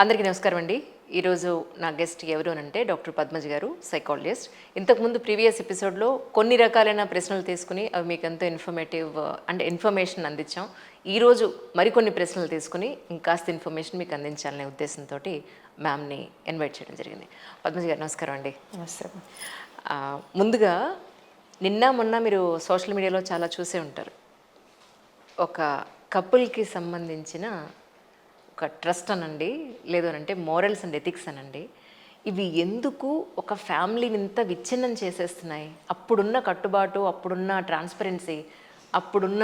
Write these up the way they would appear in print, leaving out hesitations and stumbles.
అందరికీ నమస్కారం అండి. ఈరోజు నా గెస్ట్ ఎవరు అంటే డాక్టర్ పద్మజ గారు, సైకాలజిస్ట్. ఇంతకుముందు ప్రీవియస్ ఎపిసోడ్లో కొన్ని రకాలైన ప్రశ్నలు తీసుకుని అవి మీకు ఎంతో ఇన్ఫర్మేషన్ అందించాం. ఈరోజు మరికొన్ని ప్రశ్నలు తీసుకుని ఇంకాస్త ఇన్ఫర్మేషన్ మీకు అందించాలనే ఉద్దేశంతో మ్యామ్ని ఇన్వైట్ చేయడం జరిగింది. పద్మజ గారు నమస్కారం అండి. నమస్తే. ముందుగా నిన్న మొన్న మీరు సోషల్ మీడియాలో చాలా చూసే ఉంటారు. ఒక కపుల్కి సంబంధించిన ఒక ట్రస్ట్ అనండి, లేదు అంటే మోరల్స్ అండ్ ఎథిక్స్ అనండి, ఇవి ఎందుకు ఒక ఫ్యామిలీని ఇంత విచ్ఛిన్నం చేసేస్తున్నాయి? అప్పుడున్న కట్టుబాటు, అప్పుడున్న ట్రాన్స్పరెన్సీ, అప్పుడున్న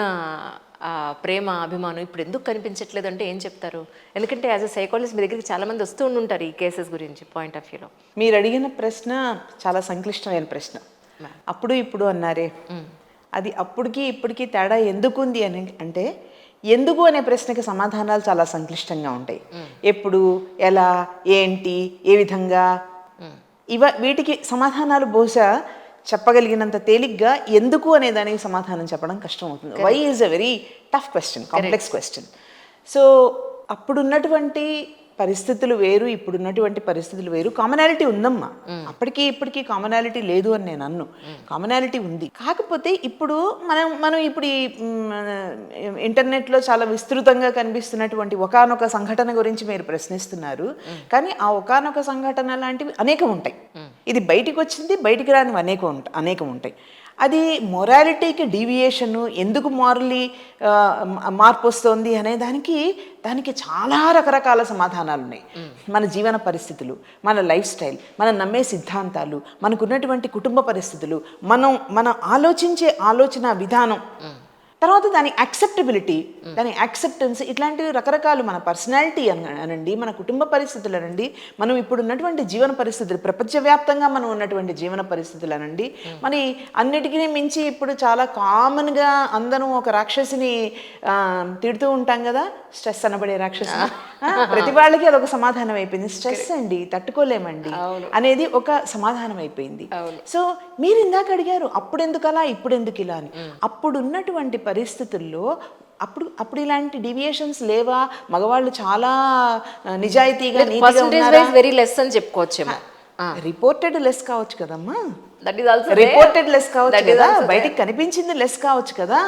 ప్రేమ అభిమానం ఇప్పుడు ఎందుకు కనిపించట్లేదు అంటే ఏం చెప్తారు? ఎందుకంటే యాజ్ అ సైకాలజిస్ట్ మీ దగ్గరికి చాలామంది వస్తూ ఉంటుంటారు ఈ కేసెస్ గురించి పాయింట్ ఆఫ్ వ్యూలో. మీరు అడిగిన ప్రశ్న చాలా సంక్లిష్టమైన ప్రశ్న. అప్పుడు ఇప్పుడు అన్నారే, అది అప్పటికి ఇప్పటికీ తేడా ఎందుకుంది అని అంటే, ఎందుకు అనే ప్రశ్నకి సమాధానాలు చాలా సంక్లిష్టంగా ఉంటాయి. ఎప్పుడు, ఎలా, ఏంటి, ఏ విధంగా, వీటికి సమాధానాలు బహుశా చెప్పగలిగినంత తేలిగ్గా ఎందుకు అనే దానికి సమాధానం చెప్పడం కష్టం అవుతుంది. Why is a very tough question, complex question. So అప్పుడున్నటువంటి పరిస్థితులు వేరు, ఇప్పుడున్నటువంటి పరిస్థితులు వేరు. కామనాలిటీ ఉందమ్మా, అప్పటికి ఇప్పటికీ కామనాలిటీ లేదు అని నేను అన్ను. కామనాలిటీ ఉంది. కాకపోతే ఇప్పుడు మనం ఇప్పుడు ఈ ఇంటర్నెట్లో చాలా విస్తృతంగా కనిపిస్తున్నటువంటి ఒకానొక సంఘటన గురించి మీరు ప్రశ్నిస్తున్నారు. కానీ ఆ ఒకానొక సంఘటన లాంటివి అనేకం ఉంటాయి. ఇది బయటికి వచ్చింది, బయటికి రానివి అనేకం ఉంటాయి. అది మొరాలిటీకి డీవియేషను, ఎందుకు మారలీ మార్పు వస్తుంది అనే దానికి చాలా రకరకాల సమాధానాలు ఉన్నాయి. మన జీవన పరిస్థితులు, మన లైఫ్ స్టైల్, మనం నమ్మే సిద్ధాంతాలు, మనకున్నటువంటి కుటుంబ పరిస్థితులు, మనం ఆలోచించే ఆలోచన విధానం, తర్వాత దాని యాక్సెప్టబిలిటీ, దాని యాక్సెప్టెన్స్, ఇట్లాంటివి రకరకాలు, మన పర్సనాలిటీ అనండి, మన కుటుంబ పరిస్థితులు అనండి, మనం ఇప్పుడు ఉన్నటువంటి జీవన పరిస్థితులు, ప్రపంచవ్యాప్తంగా మనం ఉన్నటువంటి జీవన పరిస్థితులు అనండి, మరి అన్నిటికీ మించి ఇప్పుడు చాలా కామన్గా అందరం ఒక రాక్షసిని తిడుతూ ఉంటాం కదా, స్ట్రెస్ అనబడే రాక్షసి. ప్రతి వాళ్ళకి అదొక సమాధానం అయిపోయింది. స్ట్రెస్ అండి, తట్టుకోలేమండి అనేది ఒక సమాధానం అయిపోయింది. సో మీరు ఇందాక అడిగారు అప్పుడు ఎందుకు అలా, ఇప్పుడు ఎందుకు ఇలా అని. అప్పుడున్నటువంటి పరిస్థితుల్లో అప్పుడు ఇలాంటి డీవియేషన్స్ లేవా? మగవాళ్ళు చాలా నిజాయితీగా, వెరీ లెస్ అని చెప్పుకోవచ్చేమో. రిపోర్టెడ్ లెస్ కావచ్చు కదమ్మా, రిపోర్టెడ్ లెస్ కావచ్చు కదా, బయటికి కనిపించింది లెస్ కావచ్చు కదా.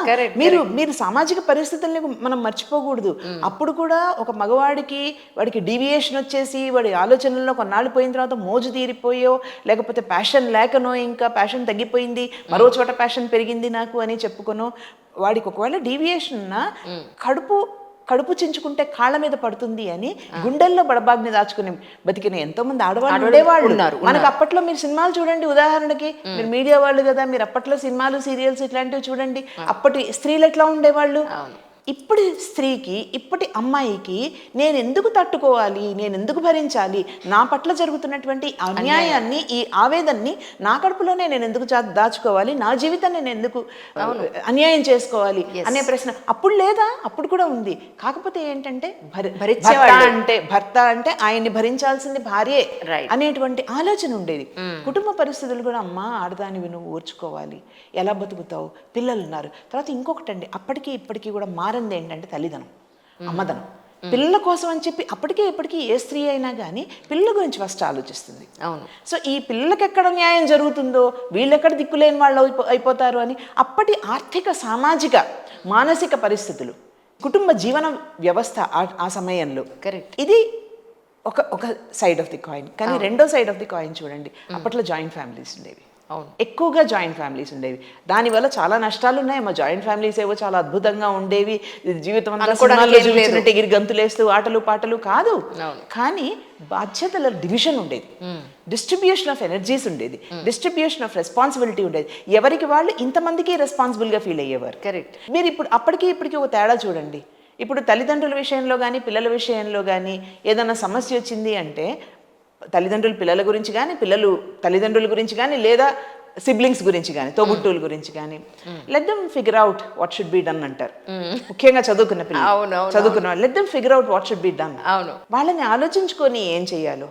మీరు సామాజిక పరిస్థితుల్ని మనం మర్చిపోకూడదు. అప్పుడు కూడా ఒక వాడికి డీవియేషన్ వచ్చేసి వాడి ఆలోచనల్లో కొన్నాళ్ళు పోయిన తర్వాత మోజు తీరిపోయో, లేకపోతే ప్యాషన్ లేకనో, ఇంకా ప్యాషన్ తగ్గిపోయింది, మరో చోట ప్యాషన్ పెరిగింది నాకు అని చెప్పుకోనో, వాడికి ఒకవేళ డీవియేషన్ ఉన్నా కడుపు చించుకుంటే కాళ్ళ మీద పడుతుంది అని గుండెల్లో బడబాగ్ని దాచుకుని బతికిన ఎంతో మంది ఆడవాళ్ళు ఉండేవాళ్ళు. మనకు అప్పట్లో మీరు సినిమాలు చూడండి, ఉదాహరణకి మీరు మీడియా వాళ్ళు కదా, మీరు అప్పట్లో సినిమాలు, సీరియల్స్ ఇట్లాంటివి చూడండి. అప్పటి స్త్రీలు ఎట్లా ఉండేవాళ్ళు. ఇప్పటి స్త్రీకి, ఇప్పటి అమ్మాయికి నేను ఎందుకు తట్టుకోవాలి, నేను ఎందుకు భరించాలి, నా పట్ల జరుగుతున్నటువంటి అన్యాయాన్ని, ఈ ఆవేదనని నా కడుపులోనే నేను ఎందుకు దాచుకోవాలి, నా జీవితాన్ని నేను ఎందుకు అన్యాయం చేసుకోవాలి అనే ప్రశ్న అప్పుడు లేదా? అప్పుడు కూడా ఉంది. కాకపోతే ఏంటంటే భర్త అంటే ఆయన్ని భరించాల్సింది భార్యే అనేటువంటి ఆలోచన ఉండేది. కుటుంబ పరిస్థితులు కూడా, అమ్మా ఆడదానివి నువ్వు ఓర్చుకోవాలి, ఎలా బతుకుతావు, పిల్లలు ఉన్నారు. తర్వాత ఇంకొకటండి, అప్పటికి ఇప్పటికీ కూడా మారింది ఏంటంటే తల్లిదనం, అమ్మదనం. పిల్లల కోసం అని చెప్పి అప్పటికే ఇప్పటికీ ఏ స్త్రీ అయినా కానీ పిల్లల గురించి ఫస్ట్ ఆలోచిస్తుంది. అవును. సో ఈ పిల్లలకి ఎక్కడ న్యాయం జరుగుతుందో, వీళ్ళెక్కడ దిక్కులేని వాళ్ళు అయిపోతారు అని అప్పటి ఆర్థిక, సామాజిక, మానసిక పరిస్థితులు, కుటుంబ జీవన వ్యవస్థ ఆ సమయంలో. కరెక్ట్. ఇది ఒక సైడ్ ఆఫ్ ది కాయిన్. కానీ రెండో సైడ్ ఆఫ్ ది కాయిన్ చూడండి, అప్పట్లో జాయింట్ ఫ్యామిలీస్ ఉండేవి. ఎక్కువగా జాయింట్ ఫ్యామిలీస్ ఉండేవి. దానివల్ల చాలా నష్టాలు ఉన్నాయి. మా జాయింట్ ఫ్యామిలీస్ ఏవో చాలా అద్భుతంగా ఉండేవి, జీవితం అంతా చూపించినట్టు ఎగిరి గంతులేస్తూ ఆటలు పాటలు కాదు. కానీ బాధ్యతల డివిజన్ ఉండేది, డిస్ట్రిబ్యూషన్ ఆఫ్ ఎనర్జీస్ ఉండేది, డిస్ట్రిబ్యూషన్ ఆఫ్ రెస్పాన్సిబిలిటీ ఉండేది. ఎవరికి వాళ్ళు ఇంతమందికి రెస్పాన్సిబుల్గా ఫీల్ అయ్యేవారు. కరెక్ట్. మీరు ఇప్పుడు అప్పటికి ఇప్పటికీ ఒక తేడా చూడండి. ఇప్పుడు తల్లిదండ్రుల విషయంలో కానీ, పిల్లల విషయంలో కానీ ఏదైనా సమస్య వచ్చింది అంటే, తల్లిదండ్రులు పిల్లల గురించి కానీ, పిల్లలు తల్లిదండ్రుల గురించి కానీ, లేదా సిబ్లింగ్స్ గురించి కానీ, తోబుట్టువుల గురించి కానీ, let them figure out what should be done అంటారు. ముఖ్యంగా చదువుకున్న పిల్లలు, చదువుకున్న వాళ్ళు, let them figure out what should be done. వాళ్ళని ఆలోచించుకొని ఏం చెయ్యాలో.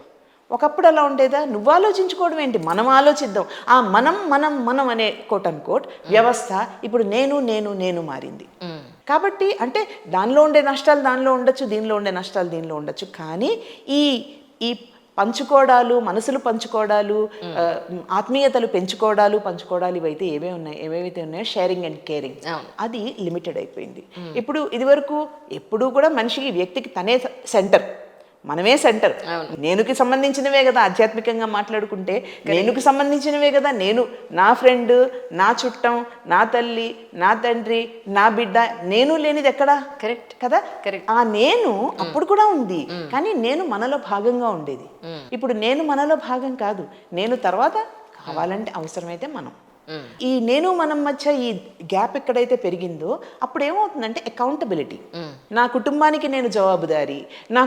ఒకప్పుడు అలా ఉండేదా? నువ్వు ఆలోచించుకోవడం ఏంటి, మనం ఆలోచిద్దాం. ఆ మనం మనం మనం అనే కోట్ అన్ కోట్ వ్యవస్థ ఇప్పుడు నేను నేను నేను మారింది. కాబట్టి అంటే దానిలో ఉండే నష్టాలు దానిలో ఉండొచ్చు, దీనిలో ఉండే నష్టాలు దీనిలో ఉండొచ్చు. కానీ ఈ ఈ పంచుకోవడాలు, మనసులు పంచుకోవడాలు, ఆత్మీయతలు పంచుకోవడాలు ఇవైతే ఏవేవైతే ఉన్నాయో షేరింగ్ అండ్ కేరింగ్, అది లిమిటెడ్ అయిపోయింది. ఇప్పుడు ఇదివరకు ఎప్పుడూ కూడా మనిషికి, వ్యక్తికి తనే సెంటర్, మనమే సెంటర్. నేనుకి సంబంధించినవే కదా ఆధ్యాత్మికంగా మాట్లాడుకుంటే, నేనుకి సంబంధించినవే కదా, నేను, నా ఫ్రెండ్, నా చుట్టం, నా తల్లి, నా తండ్రి, నా బిడ్డ, నేను లేనిది ఎక్కడా? కరెక్ట్ కదా. ఆ నేను అప్పుడు కూడా ఉంది, కానీ నేను మనలో భాగంగా ఉండేది. ఇప్పుడు నేను మనలో భాగం కాదు, నేను తర్వాత కావాలంటే అవసరమైతే మనం. ఈ నేను మనం మధ్య ఈ గ్యాప్ ఎక్కడైతే పెరిగిందో అప్పుడు ఏమవుతుందంటే అకౌంటబిలిటీ. నా కుటుంబానికి నేను జవాబుదారీ, నా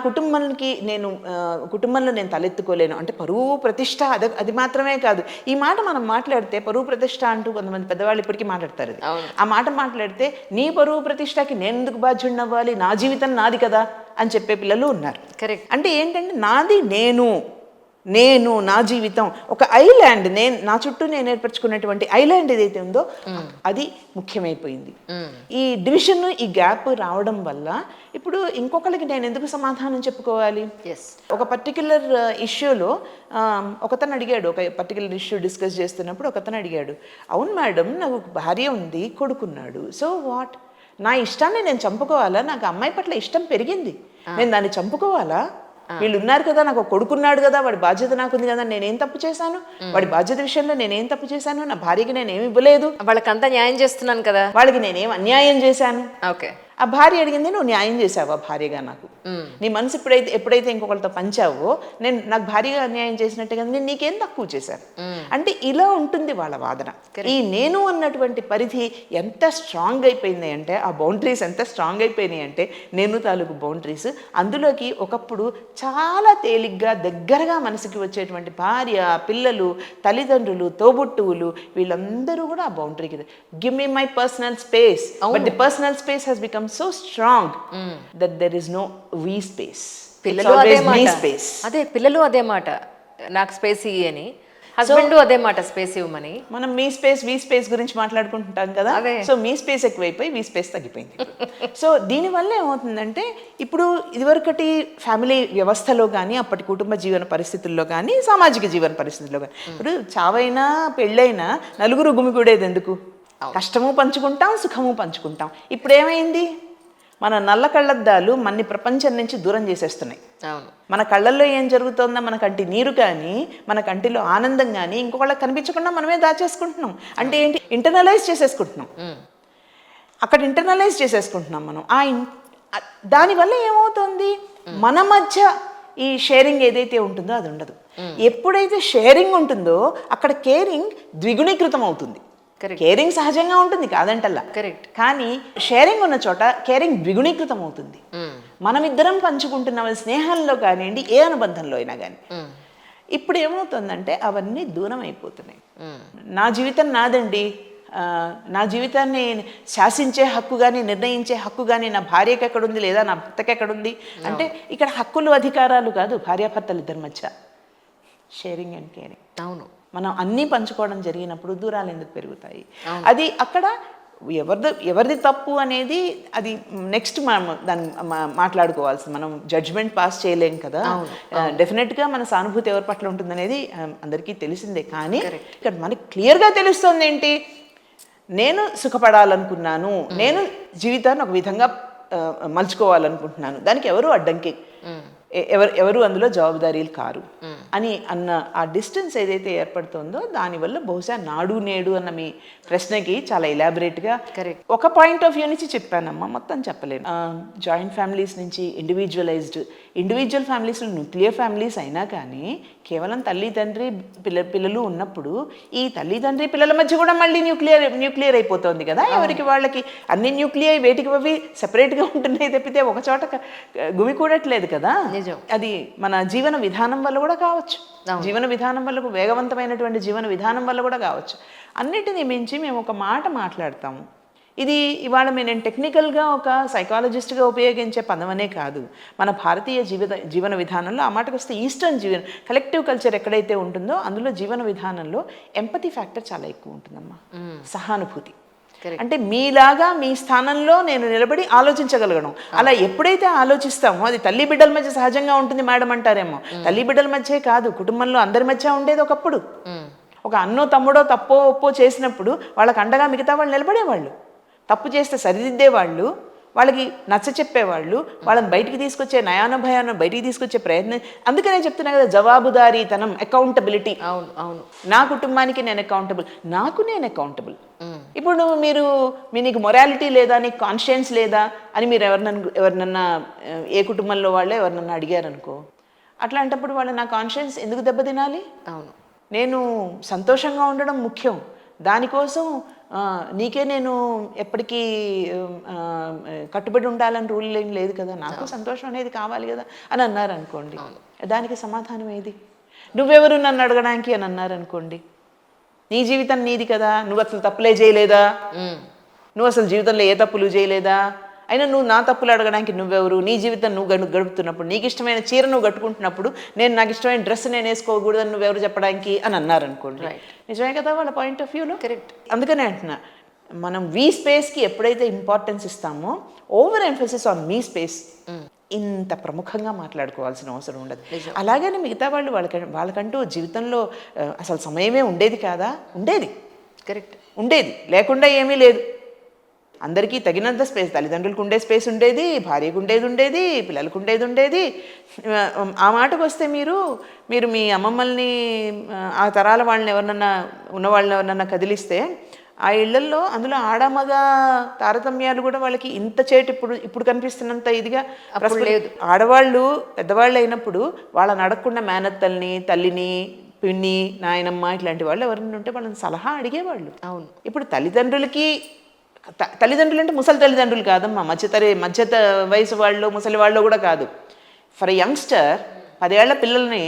కుటుంబంలో నేను తలెత్తుకోలేను అంటే పరువు ప్రతిష్ట, అది మాత్రమే కాదు. ఈ మాట మనం మాట్లాడితే పరువు ప్రతిష్ట అంటూ కొంతమంది పెద్దవాళ్ళు ఇప్పటికీ మాట్లాడతారు. ఆ మాట మాట్లాడితే నీ పరువు ప్రతిష్టకి నేను ఎందుకు బాధ్యుడిని అవ్వాలి, నా జీవితం నాది కదా అని చెప్పే పిల్లలు ఉన్నారు. కరెక్ట్. అంటే ఏంటంటే నాది, నేను నా జీవితం ఒక ఐలాండ్, నా చుట్టూ నేను ఏర్పరచుకున్నటువంటి ఐలాండ్ ఏదైతే ఉందో అది ముఖ్యమైపోయింది. ఈ డివిజన్, ఈ గ్యాప్ రావడం వల్ల ఇప్పుడు ఇంకొకరికి నేను ఎందుకు సమాధానం చెప్పుకోవాలి? ఒక పర్టిక్యులర్ ఇష్యూలో ఒకతను అడిగాడు, ఒక పర్టిక్యులర్ ఇష్యూ డిస్కస్ చేస్తున్నప్పుడు ఒకతను అడిగాడు, అవును మేడం నాకు భార్య ఉంది, కొడుకున్నాడు, సో వాట్? నా ఇష్టాన్ని నేను చంపుకోవాలా? నాకు అమ్మాయి పట్ల ఇష్టం పెరిగింది, నేను దాన్ని చంపుకోవాలా? వీళ్ళు ఉన్నారు కదా, నాకు కొడుకున్నాడు కదా, వాడి బాధ్యత నాకుంది కదా, నేనేం తప్పు చేశాను? వాడి బాధ్యత విషయంలో నేనేం తప్పు చేశాను? నా భార్యకి నేనేమి ఇవ్వలేదు, వాళ్ళకంతా న్యాయం చేస్తున్నాను కదా, వాళ్ళకి నేనేం అన్యాయం చేశాను? ఓకే. ఆ భార్య అడిగింది, నువ్వు న్యాయం చేసావా భార్యగా నాకు? నీ మనసు ఎప్పుడైతే ఇంకొకరితో పంచావో, నాకు భార్యగా అన్యాయం చేసినట్టే కదా, నేను నీకేం తక్కువ చేశాను? అంటే ఇలా ఉంటుంది వాళ్ళ వాదన. ఈ నేను అన్నటువంటి పరిధి ఎంత స్ట్రాంగ్ అయిపోయింది అంటే, ఆ బౌండరీస్ ఎంత స్ట్రాంగ్ అయిపోయినాయి అంటే, నేను తాలూకు బౌండరీస్, అందులోకి ఒకప్పుడు చాలా తేలిగ్గా దగ్గరగా మనసుకి వచ్చేటువంటి భార్య, పిల్లలు, తల్లిదండ్రులు, తోబుట్టువులు, వీళ్ళందరూ కూడా ఆ బౌండరీకి give me my personal space, but the personal space has become so strong that there is no we space. పిల్లలు అదే మాట, నాకు స్పేస్ ఇయ్యి అని, హస్బెండ్ అదే మాట, స్పేస్ ఇవ్వమని. మనం మీ స్పేస్ గురించి మాట్లాడుకుంటుంటాం కదా, సో మీ స్పేస్ ఎక్కువైపోయి వీ స్పేస్ తగ్గిపోయింది. సో దీనివల్ల ఏమవుతుందంటే, ఇప్పుడు ఇదివరకటి ఫ్యామిలీ వ్యవస్థలో కానీ, అప్పటి కుటుంబ జీవన పరిస్థితుల్లో కానీ, సామాజిక జీవన పరిస్థితుల్లో కానీ, ఇప్పుడు చావైనా పెళ్ళైనా నలుగురు గుమిగూడేది ఎందుకు? కష్టము పంచుకుంటాం, సుఖము పంచుకుంటాం. ఇప్పుడు ఏమైంది? మన నల్ల కళ్ళద్దాలు మన ప్రపంచం నుంచి దూరం చేసేస్తున్నాయి. మన కళ్ళల్లో ఏం జరుగుతుందో, మన కంటి నీరు కానీ, మన కంటిలో ఆనందం కానీ ఇంకొకళ్ళకి కనిపించకుండా మనమే దాచేసుకుంటున్నాం. అంటే ఏంటి? ఇంటర్నలైజ్ చేసేసుకుంటున్నాం. అక్కడ ఇంటర్నలైజ్ చేసేసుకుంటున్నాం మనం. దానివల్ల ఏమవుతుంది? మన మధ్య ఈ షేరింగ్ ఏదైతే ఉంటుందో అది ఉండదు. ఎప్పుడైతే షేరింగ్ ఉంటుందో అక్కడ కేరింగ్ ద్విగుణీకృతం అవుతుంది. కేరింగ్ సహజంగా ఉంటుంది, కాదంటల్లా, కరెక్ట్. కానీ షేరింగ్ ఉన్న చోట కేరింగ్ ద్విగుణీకృతం అవుతుంది. మనమిద్దరం పంచుకుంటున్న స్నేహంలో కానివ్వండి, ఏ అనుబంధంలో అయినా కానీ. ఇప్పుడు ఏమవుతుందంటే అవన్నీ దూరం అయిపోతున్నాయి. నా జీవితం నాదండి, నా జీవితాన్ని శాసించే హక్కు కానీ, నిర్ణయించే హక్కు కానీ నా భార్యకి ఎక్కడుంది, లేదా నా భర్తకి ఎక్కడుంది అంటే, ఇక్కడ హక్కులు అధికారాలు కాదు, భార్యాభర్తలు ఇద్దరి మధ్య షేరింగ్ అండ్ కేరింగ్. అవును, మనం అన్నీ పంచుకోవడం జరిగినప్పుడు దూరాలు ఎందుకు పెరుగుతాయి? అది అక్కడ ఎవరిది తప్పు అనేది అది నెక్స్ట్ మనం దాన్ని మాట్లాడుకోవాల్సింది. మనం జడ్జ్మెంట్ పాస్ చేయలేం కదా. డెఫినెట్గా మన సానుభూతి ఎవరి పట్ల ఉంటుందనేది అందరికీ తెలిసిందే. కానీ ఇక్కడ మనకి క్లియర్గా తెలుస్తుంది ఏంటి? నేను సుఖపడాలనుకున్నాను, నేను జీవితాన్ని ఒక విధంగా మలుచుకోవాలనుకుంటున్నాను, దానికి ఎవరు అడ్డంకి, ఎవరు అందులో జవాబుదారీలు కారు అని అన్న ఆ డిస్టెన్స్ ఏదైతే ఏర్పడుతుందో దానివల్ల బహుశా నాడు నేడు అన్న మీ ప్రశ్నకి చాలా ఎలాబరేట్గా ఒక పాయింట్ ఆఫ్ వ్యూ నుంచి చెప్పానమ్మా, మొత్తం చెప్పలేను. జాయింట్ ఫ్యామిలీస్ నుంచి ఇండివిజువల్ ఫ్యామిలీస్లో న్యూక్లియర్ ఫ్యామిలీస్ అయినా కానీ కేవలం తల్లి తండ్రి పిల్లలు ఉన్నప్పుడు ఈ తల్లి తండ్రి పిల్లల మధ్య కూడా మళ్ళీ న్యూక్లియర్ అయిపోతుంది కదా. ఎవరికి వాళ్ళకి అన్ని న్యూక్లియర్ వేటికి అవి సెపరేట్గా ఉంటున్నాయి తప్పితే ఒక చోట గుమికూడట్లేదు కదా. అది మన జీవన విధానం వల్ల కూడా కావచ్చు, జీవన విధానం వల్ల, వేగవంతమైనటువంటి జీవన విధానం వల్ల కూడా కావచ్చు. అన్నిటినీ మించి మేము ఒక మాట మాట్లాడతాము. ఇది ఇవాళ నేను టెక్నికల్గా ఒక సైకాలజిస్ట్గా ఉపయోగించే పదమనే కాదు, మన భారతీయ జీవన విధానంలో ఆ మాటకు వస్తే ఈస్టర్న్ కలెక్టివ్ కల్చర్ ఎక్కడైతే ఉంటుందో అందులో జీవన విధానంలో ఎంపతి ఫ్యాక్టర్ చాలా ఎక్కువ ఉంటుందమ్మా, సహానుభూతి. అంటే మీలాగా మీ స్థానంలో నేను నిలబడి ఆలోచించగలగడం. అలా ఎప్పుడైతే ఆలోచిస్తామో అది తల్లి బిడ్డల మధ్య సహజంగా ఉంటుంది మేడం అంటారేమో. తల్లి బిడ్డల మధ్యే కాదు, కుటుంబంలో అందరి మధ్య ఉండేది ఒకప్పుడు. ఒక అన్నో తమ్ముడో తప్పో ఒప్పో చేసినప్పుడు వాళ్ళకి అండగా మిగతా వాళ్ళు నిలబడేవాళ్ళు. తప్పు చేస్తే సరిదిద్దేవాళ్ళు, వాళ్ళకి నచ్చ చెప్పేవాళ్ళు, వాళ్ళని బయటికి తీసుకొచ్చే నయాన భయాన్ని బయటికి తీసుకొచ్చే ప్రయత్నం. అందుకనే చెప్తున్నా కదా, జవాబుదారీతనం, అకౌంటబిలిటీ. అవును అవును. నా కుటుంబానికి నేను అకౌంటబుల్, నాకు నేను అకౌంటబుల్. ఇప్పుడు నీకు మొరాలిటీ లేదా, నీకు కాన్షియన్స్ లేదా అని మీరు ఎవరినన్నా ఏ కుటుంబంలో వాళ్ళే ఎవరినన్నా అడిగారనుకో, అట్లాంటప్పుడు వాళ్ళు నా కాన్షియన్స్ ఎందుకు దెబ్బతినాలి? అవును. నేను సంతోషంగా ఉండడం ముఖ్యం, దానికోసం నీకే నేను ఎప్పటికీ కట్టుబడి ఉండాలని రూల్ ఏం లేదు కదా, నాకు సంతోషం అనేది కావాలి కదా అని అన్నారనుకోండి, దానికి సమాధానం ఏది? నువ్వెవరు నన్ను అడగడానికి అని అన్నారనుకోండి, నీ జీవితం నీది కదా, నువ్వు అసలు తప్పులే చేయలేదా, నువ్వు అసలు జీవితంలో ఏ తప్పులు చేయలేదా, అయినా నువ్వు నా తప్పులు అడగడానికి నువ్వెవరు? నీ జీవితం నువ్వు గడుపుతున్నప్పుడు, నీకు ఇష్టమైన చీర నువ్వు కట్టుకుంటున్నప్పుడు, నేను నాకు ఇష్టమైన డ్రెస్ నేను వేసుకోకూడదని నువ్వెవరు చెప్పడానికి అని అన్నారనుకోండి, నిజమే కదా వాళ్ళ పాయింట్ ఆఫ్ వ్యూలో. కరెక్ట్. అందుకనే అంటున్నా, మనం వీ స్పేస్కి ఎప్పుడైతే ఇంపార్టెన్స్ ఇస్తామో, over emphasis on me space ఇంత ప్రముఖంగా మాట్లాడుకోవాల్సిన అవసరం ఉండదు. అలాగని మిగతా వాళ్ళు వాళ్ళకంటూ జీవితంలో అసలు సమయమే ఉండేది కాదా? ఉండేది. కరెక్ట్. ఉండేది, లేకుండా ఏమీ లేదు. అందరికీ తగినంత స్పేస్, తల్లిదండ్రులకు ఉండే స్పేస్ ఉండేది, భార్యకు ఉండేది, పిల్లలకు ఉండేది. ఆ మాటకు వస్తే మీరు మీ అమ్మమ్మల్ని, ఆ తరాల వాళ్ళని ఉన్నవాళ్ళని ఎవరినన్నా కదిలిస్తే, ఆ ఇళ్లల్లో అందులో ఆడమగ తారతమ్యాలు కూడా వాళ్ళకి ఇంత చేటు ఇప్పుడు కనిపిస్తున్నంత ఇదిగా లేదు. ఆడవాళ్ళు పెద్దవాళ్ళు అయినప్పుడు వాళ్ళని అడగకుండా మేనత్తల్ని, తల్లిని, పిన్ని, నాయనమ్మ ఇట్లాంటి వాళ్ళు ఎవరైనా ఉంటే వాళ్ళని సలహా అడిగేవాళ్ళు. అవును. ఇప్పుడు తల్లిదండ్రులు అంటే ముసలి తల్లిదండ్రులు కాదమ్మా, మధ్య వయసు వాళ్ళు, ముసలి వాళ్ళు కూడా కాదు. ఫర్ ఎ యంగ్స్టర్ 10 ఏళ్ల పిల్లల్ని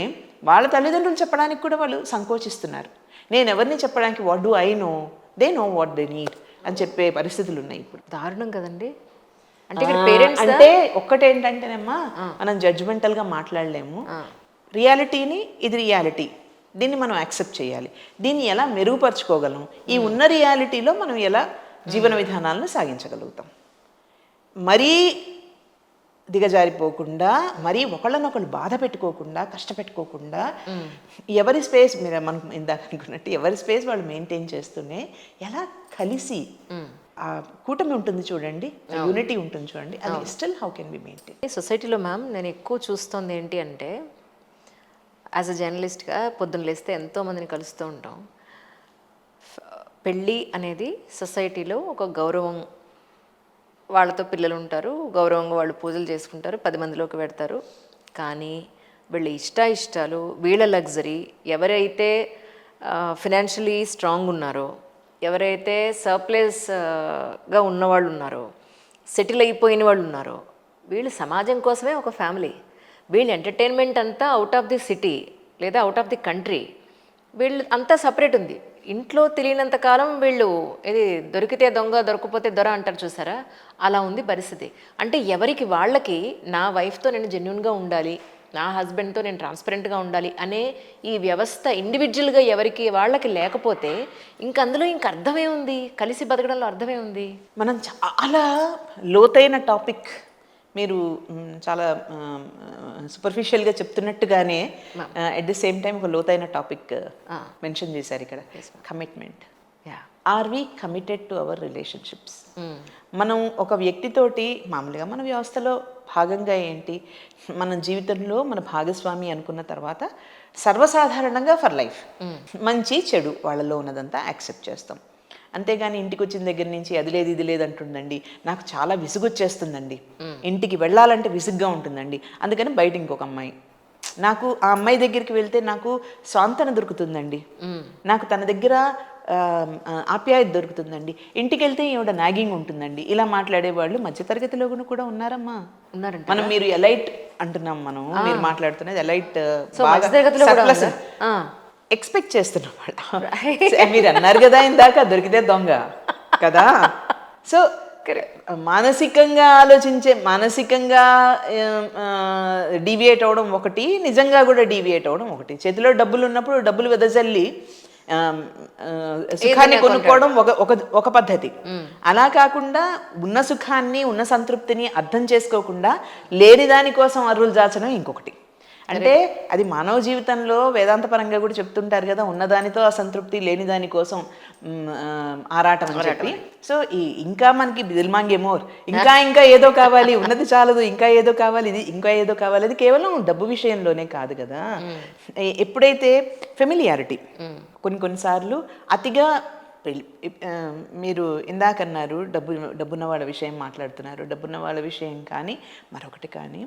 వాళ్ళ తల్లిదండ్రులు చెప్పడానికి కూడా వాళ్ళు సంకోచిస్తున్నారు. నేను ఎవరిని చెప్పడానికి, what do I know, they know what they need అని చెప్పే పరిస్థితులు ఉన్నాయి ఇప్పుడు. దారుణం కదండి. అంటే పేరెంట్స్ అంటే ఒక్కటేంటంటేనమ్మా, మనం జడ్జిమెంటల్గా మాట్లాడలేము. రియాలిటీని, ఇది రియాలిటీ, దీన్ని మనం యాక్సెప్ట్ చేయాలి. దీన్ని ఎలా మెరుగుపరుచుకోగలం, ఈ ఉన్న రియాలిటీలో మనం ఎలా జీవన విధానాలను సాగించగలుగుతాం, మరీ దిగజారిపోకుండా, మరీ ఒకళ్ళనొకళ్ళు బాధ పెట్టుకోకుండా, కష్టపెట్టుకోకుండా, ఎవరి స్పేస్, మీరు మనం ఇందాక అనుకున్నట్టు ఎవరి స్పేస్ వాళ్ళు మెయింటైన్ చేస్తూనే ఎలా కలిసి ఆ కూటమి ఉంటుంది చూడండి, యూనిటీ ఉంటుంది చూడండి, అది still how can be maintain. సొసైటీలో మ్యామ్ నేను ఎక్కువ చూస్తుంది ఏంటి అంటే, యాజ్ అ జర్నలిస్ట్గా పొద్దున్న లేస్తే ఎంతోమందిని కలుస్తూ ఉంటాం. పెళ్ళి అనేది సొసైటీలో ఒక గౌరవం, వాళ్ళతో పిల్లలు ఉంటారు, గౌరవంగా వాళ్ళు పూజలు చేసుకుంటారు, 10 మందిలోకి పెడతారు. కానీ వీళ్ళ ఇష్టాలు, వీళ్ళ లగ్జరీ, ఎవరైతే ఫినాన్షియలీ స్ట్రాంగ్ ఉన్నారో, ఎవరైతే సర్ప్లస్గా ఉన్నవాళ్ళు ఉన్నారో, సెటిల్ అయిపోయిన వాళ్ళు ఉన్నారో, వీళ్ళు సమాజం కోసమే ఒక ఫ్యామిలీ. వీళ్ళ ఎంటర్టైన్మెంట్ అంతా అవుట్ ఆఫ్ ది సిటీ లేదా అవుట్ ఆఫ్ ది కంట్రీ. వీళ్ళు అంతా సపరేట్ ఉంది. ఇంట్లో తెలియనంత కాలం వీళ్ళు ఇది దొరికితే దొంగ, దొరకపోతే దొర అంటారు చూసారా, అలా ఉంది పరిస్థితి. అంటే ఎవరికి వాళ్ళకి, నా వైఫ్తో నేను జెన్యున్గా ఉండాలి, నా హస్బెండ్తో నేను ట్రాన్స్పరెంట్గా ఉండాలి అనే ఈ వ్యవస్థ ఇండివిజువల్గా ఎవరికి వాళ్ళకి లేకపోతే ఇంక అందులో ఇంక అర్థమే ఉంది, కలిసి బతకడంలో అర్థమే ఉంది. మనం చాలా లోతైన టాపిక్, మీరు చాలా సూపర్ఫిషియల్గా చెప్తున్నట్టుగానే అట్ ది సేమ్ టైం ఒక లోతైన టాపిక్ మెన్షన్ చేశారు ఇక్కడ, commitment. Are we committed to our relationships? మనం ఒక వ్యక్తితోటి మామూలుగా మన వ్యవస్థలో భాగంగా ఏంటి, మన జీవితంలో మన భాగస్వామి అనుకున్న తర్వాత సర్వసాధారణంగా ఫర్ లైఫ్, మంచి చెడు వాళ్ళలో ఉన్నదంతా యాక్సెప్ట్ చేస్తాం. అంతేగాని ఇంటికి వచ్చిన దగ్గర నుంచి అది లేదు ఇది లేదు అంటుందండి, నాకు చాలా విసుగొచ్చేస్తుందండి, ఇంటికి వెళ్ళాలంటే విసుగ్గా ఉంటుందండి, అందుకని బయట ఇంకొక అమ్మాయి, నాకు ఆ అమ్మాయి దగ్గరికి వెళ్తే నాకు స్వాంతన దొరుకుతుందండి, నాకు తన దగ్గర ఆప్యాయత దొరుకుతుందండి, ఇంటికి వెళ్తే ఈవిడ నాగింగ్ ఉంటుందండి, ఇలా మాట్లాడేవాళ్ళు మధ్యతరగతిలో కూడా ఉన్నారమ్మా. మనం మీరు ఎలైట్ అంటున్నాం, మనం మీరు మాట్లాడుతున్నది ఎలైట్, ఎక్స్పెక్ట్ చేస్తున్నాం వాళ్ళ. మీరు అన్నారు కదా ఇందాక, దొరికితే దొంగ కదా. సో మానసికంగా ఆలోచించే, మానసికంగా డీవియేట్ అవ్వడం ఒకటి, నిజంగా కూడా డీవియేట్ అవ్వడం ఒకటి. చేతిలో డబ్బులు ఉన్నప్పుడు డబ్బులు వెదజల్లి సుఖాన్ని కొనుక్కోవడం ఒక పద్ధతి. అలా కాకుండా ఉన్న సుఖాన్ని ఉన్న సంతృప్తిని అర్థం చేసుకోకుండా లేని దానికోసం అరువులు దాచడం ఇంకొకటి. అంటే అది మానవ జీవితంలో వేదాంతపరంగా కూడా చెప్తుంటారు కదా, ఉన్నదానితో అసంతృప్తి, లేని దానికోసం ఆరాటం అని చెప్పి. సో ఇంకా మనకి దిల్మాంగే మోర్, ఇంకా ఏదో కావాలి, ఉన్నది చాలదు, ఇంకా ఏదో కావాలి, ఇది ఇంకా ఏదో కావాలి. అది కేవలం డబ్బు విషయంలోనే కాదు కదా. ఎప్పుడైతే ఫెమిలియారిటీ కొన్నిసార్లు అతిగా మీరు ఇందాకన్నారు డబ్బున్న వాళ్ళ విషయం మాట్లాడుతున్నారు. డబ్బున్న వాళ్ళ విషయం కానీ మరొకటి కానీ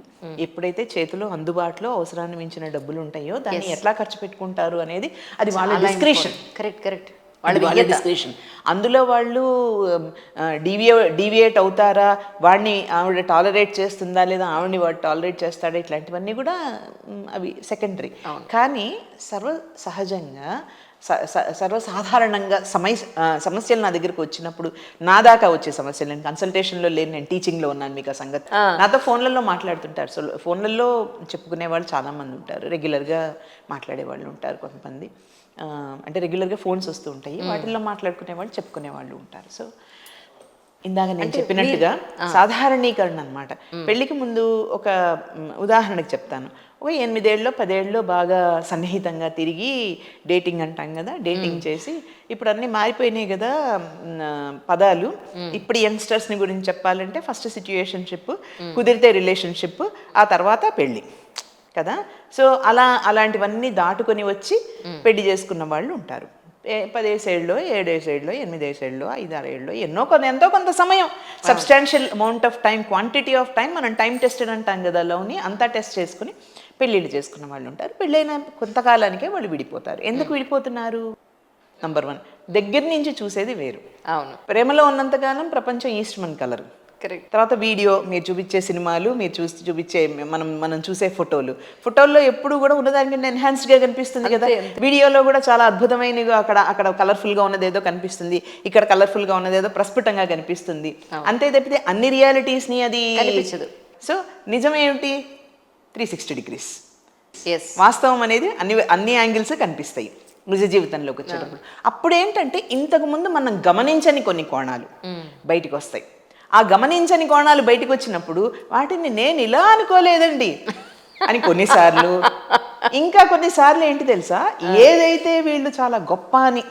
ఎప్పుడైతే చేతిలో అందుబాటులో అవసరాన్ని మించిన డబ్బులు ఉంటాయో దాన్ని ఎట్లా ఖర్చు పెట్టుకుంటారు అనేది అది వాళ్ళ డిస్క్రిషన్. కరెక్ట్ వాళ్ళ డిస్క్రిషన్. అందులో వాళ్ళు డీవియేట్ అవుతారా, వాడిని ఆవిడ టాలరేట్ చేస్తుందా లేదా ఆవిడని వాడు టాలరేట్ చేస్తాడా, ఇట్లాంటివన్నీ కూడా అవి సెకండరీ. కానీ సహజంగా సర్వసాధారణంగా సమస్యలు నా దగ్గరకు వచ్చినప్పుడు, నా దాకా వచ్చే సమస్యలు, నేను కన్సల్టేషన్లో లేని, నేను టీచింగ్లో ఉన్నాను, మీకు ఆ సంగతి నాతో ఫోన్లలో మాట్లాడుతుంటారు. సో ఫోన్లలో చెప్పుకునే వాళ్ళు చాలామంది ఉంటారు, రెగ్యులర్గా మాట్లాడే వాళ్ళు ఉంటారు కొంతమంది. అంటే రెగ్యులర్గా ఫోన్స్ వస్తూ ఉంటాయి, వాటిల్లో మాట్లాడుకునే వాళ్ళు, చెప్పుకునే వాళ్ళు ఉంటారు. సో ఇందాక నేను చెప్పినట్టుగా సాధారణీకరణ అనమాట. పెళ్ళికి ముందు ఒక ఉదాహరణకు చెప్తాను. ఒక 8 ఏళ్ళలో 10 ఏళ్ళలో బాగా సన్నిహితంగా తిరిగి డేటింగ్ అంటాం కదా, డేటింగ్ చేసి ఇప్పుడు అన్నీ మారిపోయినాయి కదా పదాలు. ఇప్పుడు యంగ్స్టర్స్ని గురించి చెప్పాలంటే ఫస్ట్ సిచ్యుయేషన్షిప్, కుదిరితే రిలేషన్షిప్, ఆ తర్వాత పెళ్ళి కదా. సో అలాంటివన్నీ దాటుకొని వచ్చి పెళ్లి చేసుకున్న వాళ్ళు ఉంటారు. 10 ఏళ్ళలో 7 ఏళ్ళలో 8 ఏళ్ళలో 5-6 ఏళ్ళలో ఎంతో కొంత సమయం, substantial amount of time, quantity of time, మనం టైం టెస్టెడ్ అంటాం కదా, లవ్ని అంతా టెస్ట్ చేసుకుని పెళ్ళిళ్ళు చేసుకున్న వాళ్ళు ఉంటారు. పెళ్ళైన కొంతకాలానికే వాళ్ళు విడిపోతారు. ఎందుకు విడిపోతున్నారు? నంబర్ 1, దగ్గర నుంచి చూసేది వేరు. అవును, ప్రేమలో ఉన్నంతకాలం ప్రపంచం ఈస్ట్మన్ కలర్. తర్వాత వీడియో, మీరు చూపించే సినిమాలు, మీరు చూపించే మనం చూసే ఫోటోల్లో ఎప్పుడు కూడా ఉన్నదానికంటే ఎన్హాన్స్డ్గా కనిపిస్తుంది కదా. వీడియోలో కూడా చాలా అద్భుతమైనవి, అక్కడ కలర్ఫుల్గా ఉన్నదేదో కనిపిస్తుంది, ఇక్కడ కలర్ఫుల్గా ఉన్నదేదో ప్రస్ఫుటంగా కనిపిస్తుంది. అంతే తప్పితే అన్ని రియాలిటీస్ని అది కనిపించదు. సో నిజమేమిటి? 360 degrees వాస్తవం అనేది అన్ని యాంగిల్స్ కనిపిస్తాయి నిజ జీవితంలోకి వచ్చేటప్పుడు. అప్పుడేంటంటే ఇంతకుముందు మనం గమనించని కొన్ని కోణాలు బయటికి వస్తాయి. ఆ గమనించని కోణాలు బయటకు వచ్చినప్పుడు వాటిని నేను ఇలా అనుకోలేదండి అని కొన్నిసార్లు, ఇంకా కొన్నిసార్లు ఏంటి తెలుసా, ఏదైతే వీళ్ళు చాలా గొప్ప అని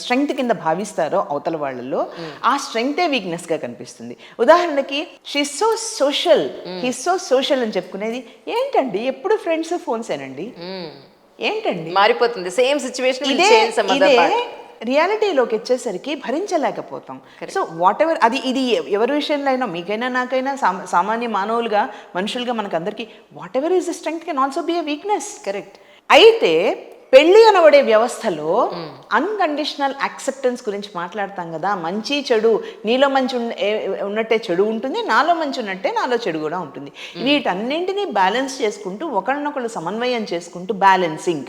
స్ట్రెంగ్త్ కింద భావిస్తారో అవతల వాళ్ళలో, ఆ స్ట్రెంగ్తే వీక్నెస్ గా కనిపిస్తుంది. ఉదాహరణకి she's so social, he's so social అని చెప్పుకునేది ఏంటండి, ఎప్పుడు ఫ్రెండ్స్ ఫోన్సేనండి, ఏంటండి మారిపోతుంది సేమ్ సిచ్యువేషన్. ఇదే రియాలిటీలోకి వచ్చేసరికి భరించలేకపోతాం. సో వాట్ ఎవర్ ఇది ఎవరి విషయంలో అయినా, మీకైనా నాకైనా, సామాన్య మానవులుగా మనుషులుగా మనకందరికీ what ever is the strength can also be a weakness. Correct. అయితే పెళ్ళి అనబడే వ్యవస్థలో అన్కండిషనల్ యాక్సెప్టెన్స్ గురించి మాట్లాడతాం కదా. మంచి చెడు, నీలో మంచి ఉన్నట్టే చెడు ఉంటుంది, నాలో మంచి ఉన్నట్టే నాలో చెడు కూడా ఉంటుంది. వీటన్నింటినీ బ్యాలెన్స్ చేసుకుంటూ, ఒకరినొకరు సమన్వయం చేసుకుంటూ, బ్యాలెన్సింగ్,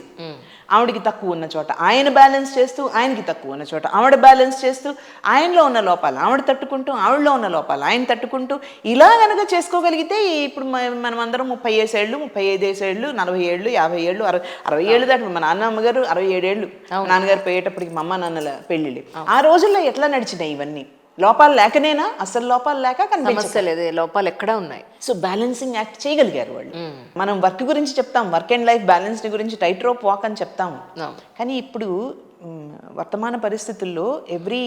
ఆవిడికి తక్కువ ఉన్న చోట ఆయన బ్యాలెన్స్ చేస్తూ, ఆయనకి తక్కువ ఉన్న చోట ఆవిడ బ్యాలెన్స్ చేస్తూ, ఆయనలో ఉన్న లోపాలు ఆవిడ తట్టుకుంటూ, ఆవిడలో ఉన్న లోపాలు ఆయన తట్టుకుంటూ, ఇలా కనుక చేసుకోగలిగితే ఇప్పుడు మనం అందరం 30 ఏళ్ళు 35 ఏళ్ళు 40 ఏళ్ళు 50 ఏళ్ళు 60 ఏళ్ళు దాటి, మా నాన్న అమ్మగారు 67 ఏళ్ళు నాన్నగారు పోయేటప్పటికి మా అమ్మ నాన్నల పెళ్ళిళ్ళు. ఆ రోజుల్లో ఎట్లా నడిచినాయి ఇవన్నీ? లోపాలు లేకనేనా? అసలు లోపాలు లేక కనిపించలేదు, లోపాలు ఎక్కడా ఉన్నాయి. సో బ్యాలెన్సింగ్ యాక్ట్ చేయగలిగారు వాళ్ళు. మనం వర్క్ గురించి చెప్తాం, వర్క్ అండ్ లైఫ్ బ్యాలెన్స్ గురించి టైట్ రోప్ వాక్ అని చెప్తాము. కానీ ఇప్పుడు వర్తమాన పరిస్థితుల్లో every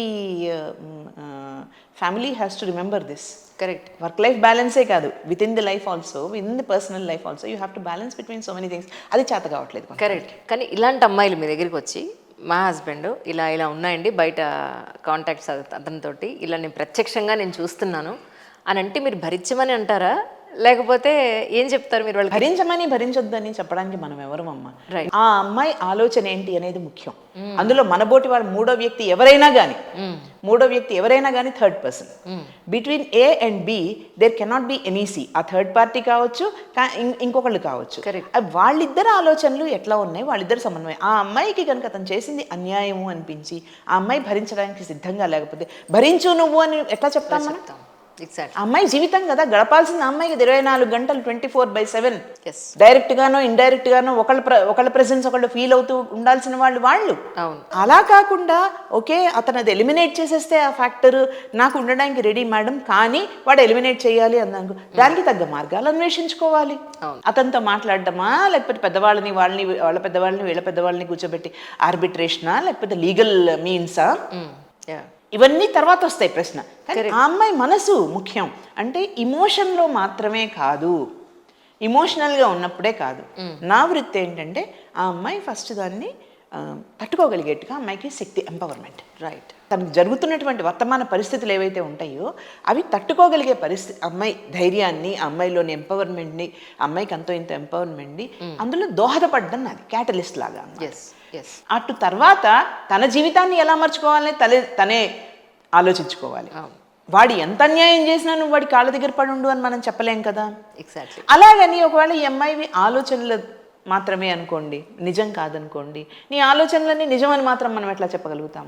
family has to remember this. Correct. Work life బ్యాలెన్సే కాదు, within the life also, within the personal life also you have to balance between so many things. అది చేత కావట్లేదు. కరెక్ట్. కానీ ఇలాంటి అమ్మాయిలు మీ దగ్గరికి వచ్చి, మా హస్బెండ్ ఇలా ఉన్నాయండి, బయట కాంటాక్ట్స్ అతనితోటి ఇలా నేను ప్రత్యక్షంగా నేను చూస్తున్నాను అని అంటే మీరు భరించమని అంటారా, లేకపోతే ఏం చెప్తారు మీరు? వాళ్ళు భరించమని భరించొద్దని చెప్పడానికి మనం ఎవరమమ్మా? ఆ అమ్మాయి ఆలోచన ఏంటి అనేది ముఖ్యం. అందులో మనబోటి వాడు మూడో వ్యక్తి ఎవరైనా కానీ third person between A and B there cannot be any C. ఆ థర్డ్ పార్టీ కావచ్చు, ఇంకొకళ్ళు కావచ్చు. వాళ్ళిద్దరు ఆలోచనలు ఎట్లా ఉన్నాయి, వాళ్ళిద్దరు సమన్వయం. ఆ అమ్మాయికి కనుక అతను చేసింది అన్యాయము అనిపించి ఆ అమ్మాయి భరించడానికి సిద్ధంగా లేకపోతే, భరించు నువ్వు అని ఎట్లా చెప్తాం మనం? ఎగ్జాక్ట్. ఆ అమ్మాయి జీవితం కదా, గడపాల్సిన అమ్మాయికి 24 గంటలు 24/7 ఎస్. డైరెక్ట్ గానో ఇండైరెక్ట్ గానో ఒకళ్ళ ప్రెసెన్స్ ఒకళ్ళు ఫీల్ అవుతూ ఉండాల్సిన వాళ్ళు. అవును. అలా కాకుండా ఓకే అతను అది ఎలిమినేట్ చేసేస్తే ఆ ఫ్యాక్టర్ నాకు ఉండడానికి రెడీ మేడం, కానీ వాడు ఎలిమినేట్ చేయాలి అన్నాను, దానికి తగ్గ మార్గాలు అన్వేషించుకోవాలి. అతనితో మాట్లాడడమా, లేకపోతే పెద్దవాళ్ళని వాళ్ళ పెద్దవాళ్ళని వీళ్ళ పెద్దవాళ్ళని కూర్చోబెట్టి ఆర్బిట్రేషనా, లేకపోతే లీగల్ మీన్సా, ఇవన్నీ తర్వాత వస్తాయి ప్రశ్న. కానీ ఆ అమ్మాయి మనసు ముఖ్యం. అంటే ఇమోషన్లో మాత్రమే కాదు, ఇమోషనల్గా ఉన్నప్పుడే కాదు. నా వృత్తి ఏంటంటే ఆ అమ్మాయి ఫస్ట్ దాన్ని తట్టుకోగలిగేట్టుగా అమ్మాయికి శక్తి, ఎంపవర్మెంట్. రైట్. తనకు జరుగుతున్నటువంటి వర్తమాన పరిస్థితులు ఏవైతే ఉంటాయో అవి తట్టుకోగలిగే పరిస్థితి, అమ్మాయి ధైర్యాన్ని, అమ్మాయిలోని ఎంపవర్మెంట్ని, అమ్మాయికి అంతో ఇంత ఎంపవర్మెంట్ని అందులో దోహదపడ్డం నాది క్యాటలిస్ట్ లాగా. అటు తర్వాత తన జీవితాన్ని ఎలా మర్చుకోవాలని తనే ఆలోచించుకోవాలి. వాడు ఎంత అన్యాయం చేసినా నువ్వు వాడి కాళ్ళ దగ్గర పడి ఉండు అని మనం చెప్పలేం కదా. ఎగ్జాక్ట్లీ. అలాగని ఒకవేళ ఈ అమ్మాయివి ఆలోచనలు మాత్రమే అనుకోండి, నిజం కాదనుకోండి, నీ ఆలోచనలన్నీ నిజమని మాత్రం మనం ఎట్లా చెప్పగలుగుతాం?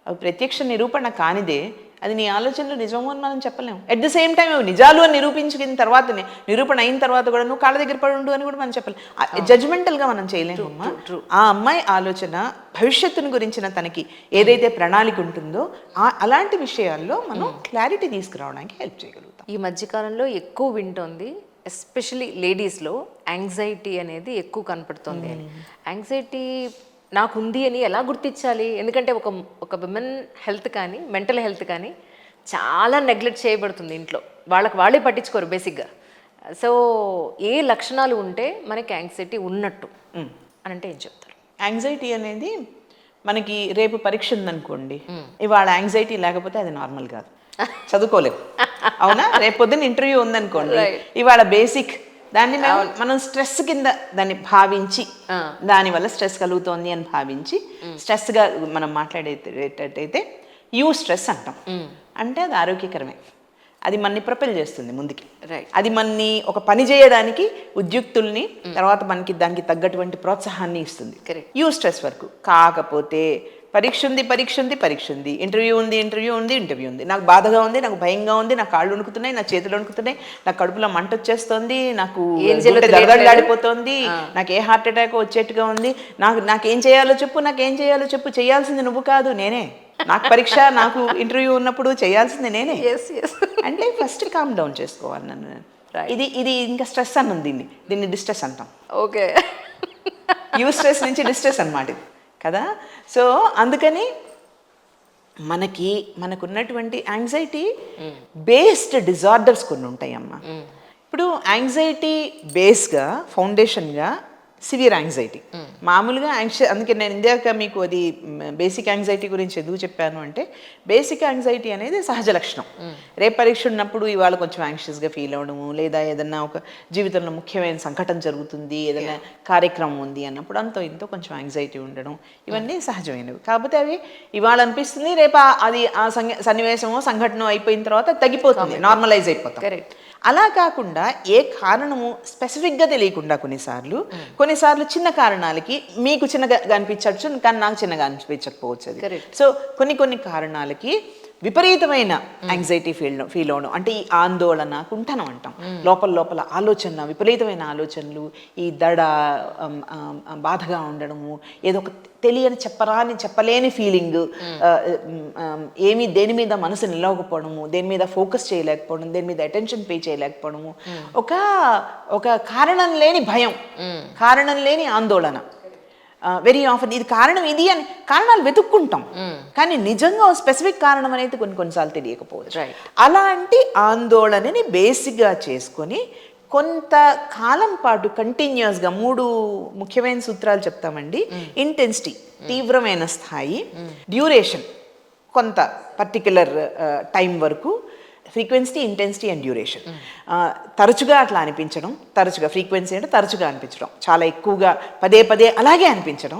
అవి ప్రత్యక్ష నిరూపణ కానిదే అది నీ ఆలోచనలు నిజము అని మనం చెప్పలేము. అట్ ద సేమ్ టైం అవి నిజాలు అని నిరూపించిన తర్వాతనే, నిరూపణ అయిన తర్వాత కూడా నువ్వు కాళ్ళ దగ్గర పడి ఉండు అని కూడా మనం చెప్పలేము. జడ్జిమెంటల్గా మనం చేయలేము. ఆ అమ్మాయి ఆలోచన భవిష్యత్తును గురించిన తనకి ఏదైతే ప్రణాళిక ఉంటుందో అలాంటి విషయాల్లో మనం క్లారిటీ తీసుకురావడానికి హెల్ప్ చేయగలుగుతాం. ఈ మధ్యకాలంలో ఎక్కువ వింటోంది, ఎస్పెషలీ లేడీస్లో యాంగ్జైటీ అనేది ఎక్కువ కనపడుతుంది అని. యాంగ్జైటీ నాకుంది అని ఎలా గుర్తించాలి? ఎందుకంటే ఒక విమెన్ హెల్త్ కానీ మెంటల్ హెల్త్ కానీ చాలా నెగ్లెక్ట్ చేయబడుతుంది ఇంట్లో, వాళ్ళే పట్టించుకోరు బేసిక్గా. సో ఏ లక్షణాలు ఉంటే మనకి యాంగ్జైటీ ఉన్నట్టు అని అంటే ఏం చెప్తారు? యాంగ్జైటీ అనేది మనకి రేపు పరీక్ష ఉందనుకోండి, ఇవాళ యాంగ్జైటీ లేకపోతే అది నార్మల్ కాదు, చదువుకోలేము. అవునా? రేపు పొద్దున్న ఇంటర్వ్యూ ఉందనుకోండి, ఇవాళ బేసిక్ దాన్ని మనం స్ట్రెస్ కింద దాన్ని భావించి, దానివల్ల స్ట్రెస్ కలుగుతోంది అని భావించి స్ట్రెస్గా మనం మాట్లాడేటట్టయితే యూ స్ట్రెస్ అంటాం. అంటే అది ఆరోగ్యకరమే, అది మనని ప్రొపెల్ చేస్తుంది ముందుకి. అది మనని ఒక పని చేయడానికి ఉద్యుక్తుల్ని, తర్వాత మనకి దానికి తగ్గటువంటి ప్రోత్సాహాన్ని ఇస్తుంది. యూ స్ట్రెస్ వరకు. కాకపోతే పరీక్ష ఉంది, ఇంటర్వ్యూ ఉంది, నాకు బాధగా ఉంది, నాకు భయంగా ఉంది, నాకు కాళ్ళు వణుకుతున్నాయి, నా చేతులు వణుకుతున్నాయి, నాకు కడుపులో మంట వచ్చేస్తుంది, నాకు దడదడలాడిపోతుంది, నాకు ఏ హార్ట్ అటాక్ వచ్చేట్టుగా ఉంది, నాకేం చేయాలో చెప్పు, చేయాల్సింది నువ్వు కాదు నేనే, నాకు పరీక్ష, నాకు ఇంటర్వ్యూ ఉన్నప్పుడు చేయాల్సింది నేనే. అంటే ఫస్ట్ కామ్ డౌన్ చేసుకోవాలి నన్ను. ఇది ఇంకా స్ట్రెస్ అన్నది, దీన్ని డిస్ట్రెస్ అంటాం. ఓకే. యూ స్ట్రెస్ నుంచి డిస్ట్రెస్ అన్నమాట ఇది కదా. సో అందుకని మనకున్నటువంటి యాంగ్జైటీ బేస్డ్ డిజార్డర్స్ కొన్ని ఉంటాయి అమ్మ. ఇప్పుడు యాంగ్జైటీ బేస్గా, ఫౌండేషన్గా సివియర్ యాంగ్జైటీ. మామూలుగా అందుకే నేను ఇందాక మీకు అది బేసిక్ యాంగ్జైటీ గురించి ఎందుకు చెప్పాను అంటే, బేసిక్ యాంగ్జైటీ అనేది సహజ లక్షణం. రేపు పరీక్ష ఉన్నప్పుడు ఇవాళ కొంచెం యాంగ్షియస్గా ఫీల్ అవ్వడము, లేదా ఏదన్నా ఒక జీవితంలో ముఖ్యమైన సంఘటన జరుగుతుంది, ఏదైనా కార్యక్రమం ఉంది అన్నప్పుడు అంతో ఇంతో కొంచెం యాంగ్జైటీ ఉండడం, ఇవన్నీ సహజమైనవి. కాకపోతే అవి ఇవాళ అనిపిస్తుంది, రేపు అది ఆ సన్నివేశమో సంఘటన అయిపోయిన తర్వాత తగ్గిపోతుంది, నార్మలైజ్ అయిపోతాం. కరెక్ట్. అలా కాకుండా ఏ కారణము స్పెసిఫిక్గా తెలియకుండా కొన్నిసార్లు చిన్న కారణాలకి మీకు చిన్నగా అనిపించవచ్చు, కానీ నాకు చిన్నగా అనిపించకపోవచ్చు. అది సో కొన్ని కారణాలకి విపరీతమైన యాంగ్జైటీ ఫీల్ అవడం అంటే ఈ ఆందోళన, కుంఠనం అంటాం. లోపల ఆలోచన, విపరీతమైన ఆలోచనలు, ఈ బాధగా ఉండడము, ఏదో ఒక తెలియని చెప్పలేని ఫీలింగ్, దేని మీద మనసు నిలవకపోవడము, దేని మీద ఫోకస్ చేయలేకపోవడం, దేని మీద అటెన్షన్ పే చేయలేకపోవడము, ఒక కారణం లేని భయం, కారణం లేని ఆందోళన. వెరీ ఆఫన్ ఇది కారణం ఇది అని కారణాలు వెతుక్కుంటాం, కానీ నిజంగా స్పెసిఫిక్ కారణం అనేది కొన్నిసార్లు తెలియకపోవచ్చు. అలాంటి ఆందోళనని బేసిక్గా చేసుకొని కొంత కాలం పాటు కంటిన్యూస్గా 3 ముఖ్యమైన సూత్రాలు చెప్తామండి. ఇంటెన్సిటీ, తీవ్రమైన స్థాయి, డ్యూరేషన్, కొంత పర్టిక్యులర్ టైం వరకు, ఫ్రీక్వెన్సీ, ఇంటెన్సిటీ అండ్ డ్యూరేషన్. తరచుగా అట్లా అనిపించడం, ఫ్రీక్వెన్సీ అంటే తరచుగా అనిపించడం, చాలా ఎక్కువగా పదే అలాగే అనిపించడం,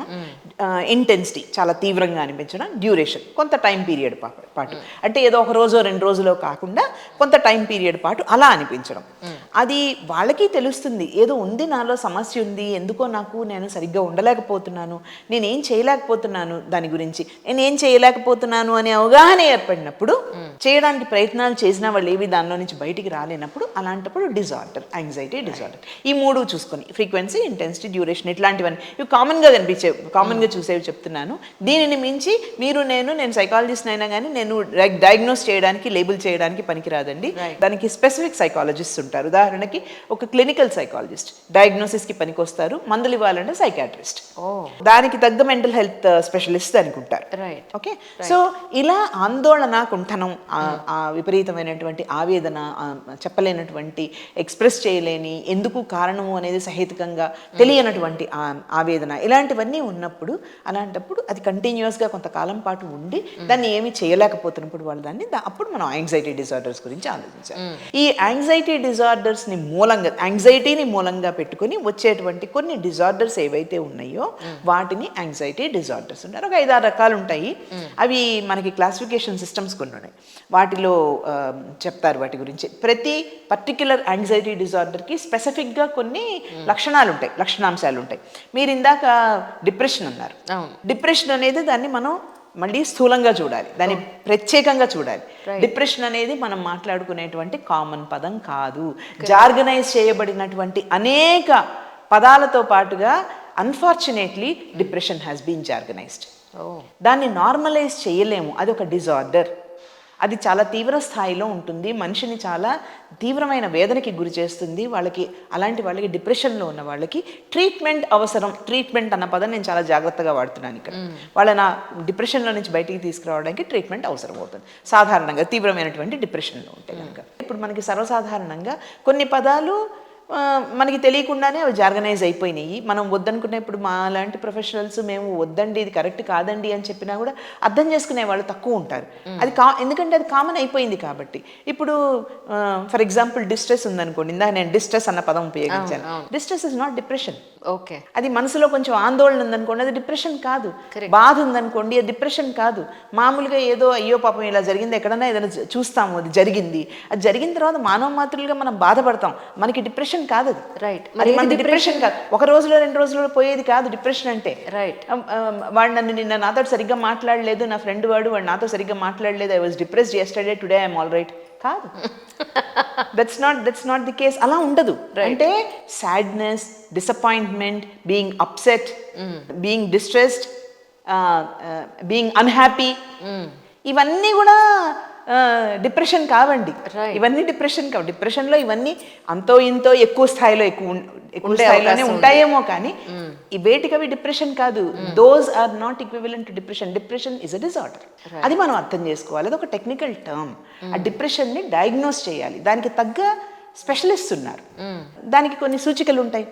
ఇంటెన్సిటీ చాలా తీవ్రంగా అనిపించడం, డ్యూరేషన్ కొంత టైం పీరియడ్ పాటు, అంటే ఏదో ఒక రోజో 2 రోజులో కాకుండా కొంత టైం పీరియడ్ పాటు అలా అనిపించడం. అది వాళ్ళకి తెలుస్తుంది, ఏదో ఉంది నాలో సమస్య ఉంది, ఎందుకో నాకు నేను సరిగ్గా ఉండలేకపోతున్నాను, నేనేం చేయలేకపోతున్నాను, దాని గురించి నేనేం చేయలేకపోతున్నాను అనే అవగాహన ఏర్పడినప్పుడు చేయడానికి ప్రయత్నాలు చేసినా వాళ్ళు ఏవి దానిలో నుంచి బయటికి రాలేనప్పుడు అలాంటప్పుడు డిజార్డర్, యాంగ్జైటీ డిజార్డర్. ఈ మూడు చూసుకొని ఫ్రీక్వెన్సీ, ఇంటెన్సిటీ, డ్యూరేషన్ ఇట్లాంటివన్నీ ఇవి కామన్గా కామన్గా చూసేవి చెప్తున్నాను. దీనిని మించి నేను సైకాలజిస్ట్ అయినా కానీ నేను డయాగ్నోస్ చేయడానికి, లేబుల్ చేయడానికి పనికిరాదండి. దానికి స్పెసిఫిక్ సైకాలజిస్ట్ ఉంటారు. ఉదాహరణకి ఒక క్లినికల్ సైకాలజిస్ట్ డయాగ్నోసిస్కి పనికొస్తారు, మందులు ఇవ్వాలంటే సైకాట్రిస్ట్, దానికి తగ్గ మెంటల్ హెల్త్ స్పెషలిస్ట్ అనుకుంటారు. ఓకే, సో ఇలా ఆందోళన, కుంఠనం, ఆ విపరీతమైనటువంటి ఆవేదన, చెప్పలేనటువంటి, ఎక్స్ప్రెస్ చేయలేని, ఎందుకు కారణము అనేది సహేతుకంగా తెలియనటువంటి ఆవేదన, ఇలాంటివన్నీ ఉన్నప్పుడు అలాంటప్పుడు అది కంటిన్యూస్గా కొంతకాలం పాటు ఉండి దాన్ని ఏమీ చేయలేకపోతున్నప్పుడు వాళ్ళు అప్పుడు మనం యాంగ్జైటీ డిజార్డర్స్ గురించి ఆలోచించాలి. ఈ యాంగ్జైటీ డిజార్డర్స్ని యాంగ్జైటీని మూలంగా పెట్టుకుని వచ్చేటువంటి కొన్ని డిజార్డర్స్ ఏవైతే ఉన్నాయో వాటిని యాంగ్జైటీ డిజార్డర్స్ ఉంటారు. ఒక 5-6 రకాలు ఉంటాయి. అవి మనకి క్లాసిఫికేషన్ సిస్టమ్స్ కొన్ని ఉన్నాయి, వాటిలో చెప్తారు వాటి గురించి. ప్రతి పర్టిక్యులర్ యాంగ్జైటీ డిజార్డర్కి స్పెసిఫిక్గా కొన్ని లక్షణాంశాలు ఉంటాయి. మీరు ఇందాక డిప్రెషన్ అన్నారు. డిప్రెషన్ అనేది దాన్ని మనం మళ్ళీ స్థూలంగా చూడాలి, దాన్ని ప్రత్యేకంగా చూడాలి. డిప్రెషన్ అనేది మనం మాట్లాడుకునేటువంటి కామన్ పదం కాదు. జార్గనైజ్ చేయబడినటువంటి అనేక పదాలతో పాటుగా అన్ఫార్చునేట్లీ డిప్రెషన్ హ్యాస్ బీన్ జార్గనైజ్డ్. దాన్ని నార్మలైజ్ చేయలేము, అది ఒక డిజార్డర్. అది చాలా తీవ్ర స్థాయిలో ఉంటుంది, మనిషిని చాలా తీవ్రమైన వేదనకి గురి చేస్తుంది. అలాంటి వాళ్ళకి, డిప్రెషన్లో ఉన్న వాళ్ళకి ట్రీట్మెంట్ అవసరం. ట్రీట్మెంట్ అన్న పదం నేను చాలా జాగ్రత్తగా వాడుతున్నాను ఇక్కడ. వాళ్ళ డిప్రెషన్లో నుంచి బయటికి తీసుకురావడానికి ట్రీట్మెంట్ అవసరం అవుతుంది సాధారణంగా తీవ్రమైనటువంటి డిప్రెషన్లో ఉంటే కనుక. ఇప్పుడు మనకి సర్వసాధారణంగా కొన్ని పదాలు మనకి తెలియకుండానే అవి జార్గనైజ్ అయిపోయినాయి. మనం వద్దనుకునే, ఇప్పుడు మా లాంటి ప్రొఫెషనల్స్ మేము వద్దండి, ఇది కరెక్ట్ కాదండి అని చెప్పినా కూడా అర్థం చేసుకునే వాళ్ళు తక్కువ ఉంటారు. అది ఎందుకంటే అది కామన్ అయిపోయింది కాబట్టి. ఇప్పుడు ఫర్ ఎగ్జాంపుల్ డిస్ట్రెస్ ఉందనుకోండి, ఇందాక నేను డిస్ట్రెస్ అన్న పదం ఉపయోగించాను. Distress is not depression. Okay, అది మనసులో కొంచెం ఆందోళన ఉందనుకోండి, అది డిప్రెషన్ కాదు. బాధ ఉందనుకోండి, అది డిప్రెషన్ కాదు. మామూలుగా ఏదో అయ్యో పాపం ఇలా జరిగింది, ఎక్కడన్నా ఏదైనా చూస్తాము, అది జరిగిన తర్వాత మానవ మాతృలుగా మనం బాధపడతాం, మనకి డిప్రెషన్ కాదు అది. రైట్, అది మనకి డిప్రెషన్ కాదు. ఒక రోజులో 2 రోజుల్లో పోయేది కాదు డిప్రెషన్ అంటే. రైట్, వాడు నిన్న నాతో సరిగ్గా మాట్లాడలేదు, నా ఫ్రెండ్ వాడు నాతో సరిగ్గా మాట్లాడలేదు, I was depressed yesterday, today I'm all right కాదు. That's not the case. అలా ఉండదు. అంటే sadness, disappointment, being upset, being distressed, being unhappy, ఇవన్నీ కూడా డిప్రెషన్ కావండి. ఇవన్నీ డిప్రెషన్ కావు. డిప్రెషన్లో ఇవన్నీ అంతో ఇంతో ఎక్కువ స్థాయిలోనే ఉంటాయేమో, కానీ ఈ వేటికవి డిప్రెషన్ కాదు. Those are not equivalent to depression. Depression is a disorder. అది మనం అర్థం చేసుకోవాలి. అది ఒక టెక్నికల్ టర్మ్. ఆ డిప్రెషన్ని డయాగ్నోస్ చేయాలి. దానికి తగ్గ స్పెషలిస్ట్ ఉన్నారు. దానికి కొన్ని సూచికలు ఉంటాయి.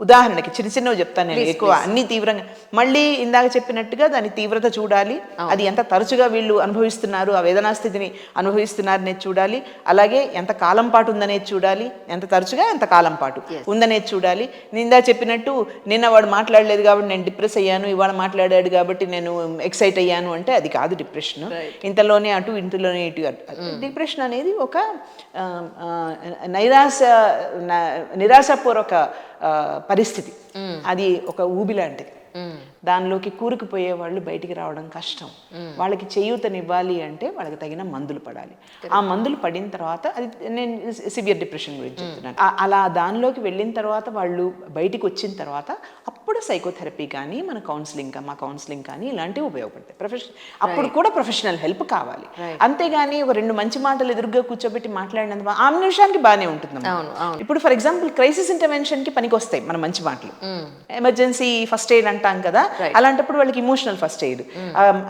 ఉదాహరణకి చిన్నవి చెప్తాను నేను, ఎక్కువ అన్ని తీవ్రంగా. మళ్ళీ ఇందాక చెప్పినట్టుగా దాని తీవ్రత చూడాలి, అది ఎంత తరచుగా వీళ్ళు అనుభవిస్తున్నారు, ఆ వేదనా స్థితిని అనుభవిస్తున్నారు అనేది చూడాలి. అలాగే ఎంత కాలం పాటు ఉందనేది చూడాలి, ఎంత తరచుగా ఎంత కాలం పాటు ఉందనేది చూడాలి. నేను ఇందాక చెప్పినట్టు నిన్న వాడు మాట్లాడలేదు కాబట్టి నేను డిప్రెస్ అయ్యాను, ఇవాళ మాట్లాడాడు కాబట్టి నేను ఎక్సైట్ అయ్యాను అంటే అది కాదు డిప్రెషన్. ఇంతలోనే అటు, ఇంతలోనే ఇటు. డిప్రెషన్ అనేది ఒక నిరాశపూర్వక పరిస్థితి. అది ఒక ఊబి లాంటిది. దానిలోకి కూరుకుపోయే వాళ్ళు బయటికి రావడం కష్టం. వాళ్ళకి చేయూతనివ్వాలి అంటే వాళ్ళకి తగిన మందులు పడాలి. ఆ మందులు పడిన తర్వాత, అది నేను సివియర్ డిప్రెషన్ గురించి చెప్తున్నాను, అలా దానిలోకి వెళ్ళిన తర్వాత వాళ్ళు బయటికి వచ్చిన తర్వాత అప్పుడు సైకోథెరపీ కానీ మా కౌన్సిలింగ్ కానీ ఇలాంటివి ఉపయోగపడతాయి. అప్పుడు కూడా ప్రొఫెషనల్ హెల్ప్ కావాలి. అంతేగాని ఒక 2 మంచి మాటలు ఎదురుగా కూర్చోబెట్టి మాట్లాడినంత ఆ నిమిషానికి బాగానే ఉంటుంది. ఇప్పుడు ఫర్ ఎగ్జాంపుల్ క్రైసిస్ ఇంటర్వెన్షన్కి పనికి వస్తాయి మన మంచి మాటలు. ఎమర్జెన్సీ ఫస్ట్ ఎయిడ్ అంటాం కదా, అలాంటప్పుడు వాళ్ళకి ఇమోషనల్ ఫస్ట్ ఎయిడ్.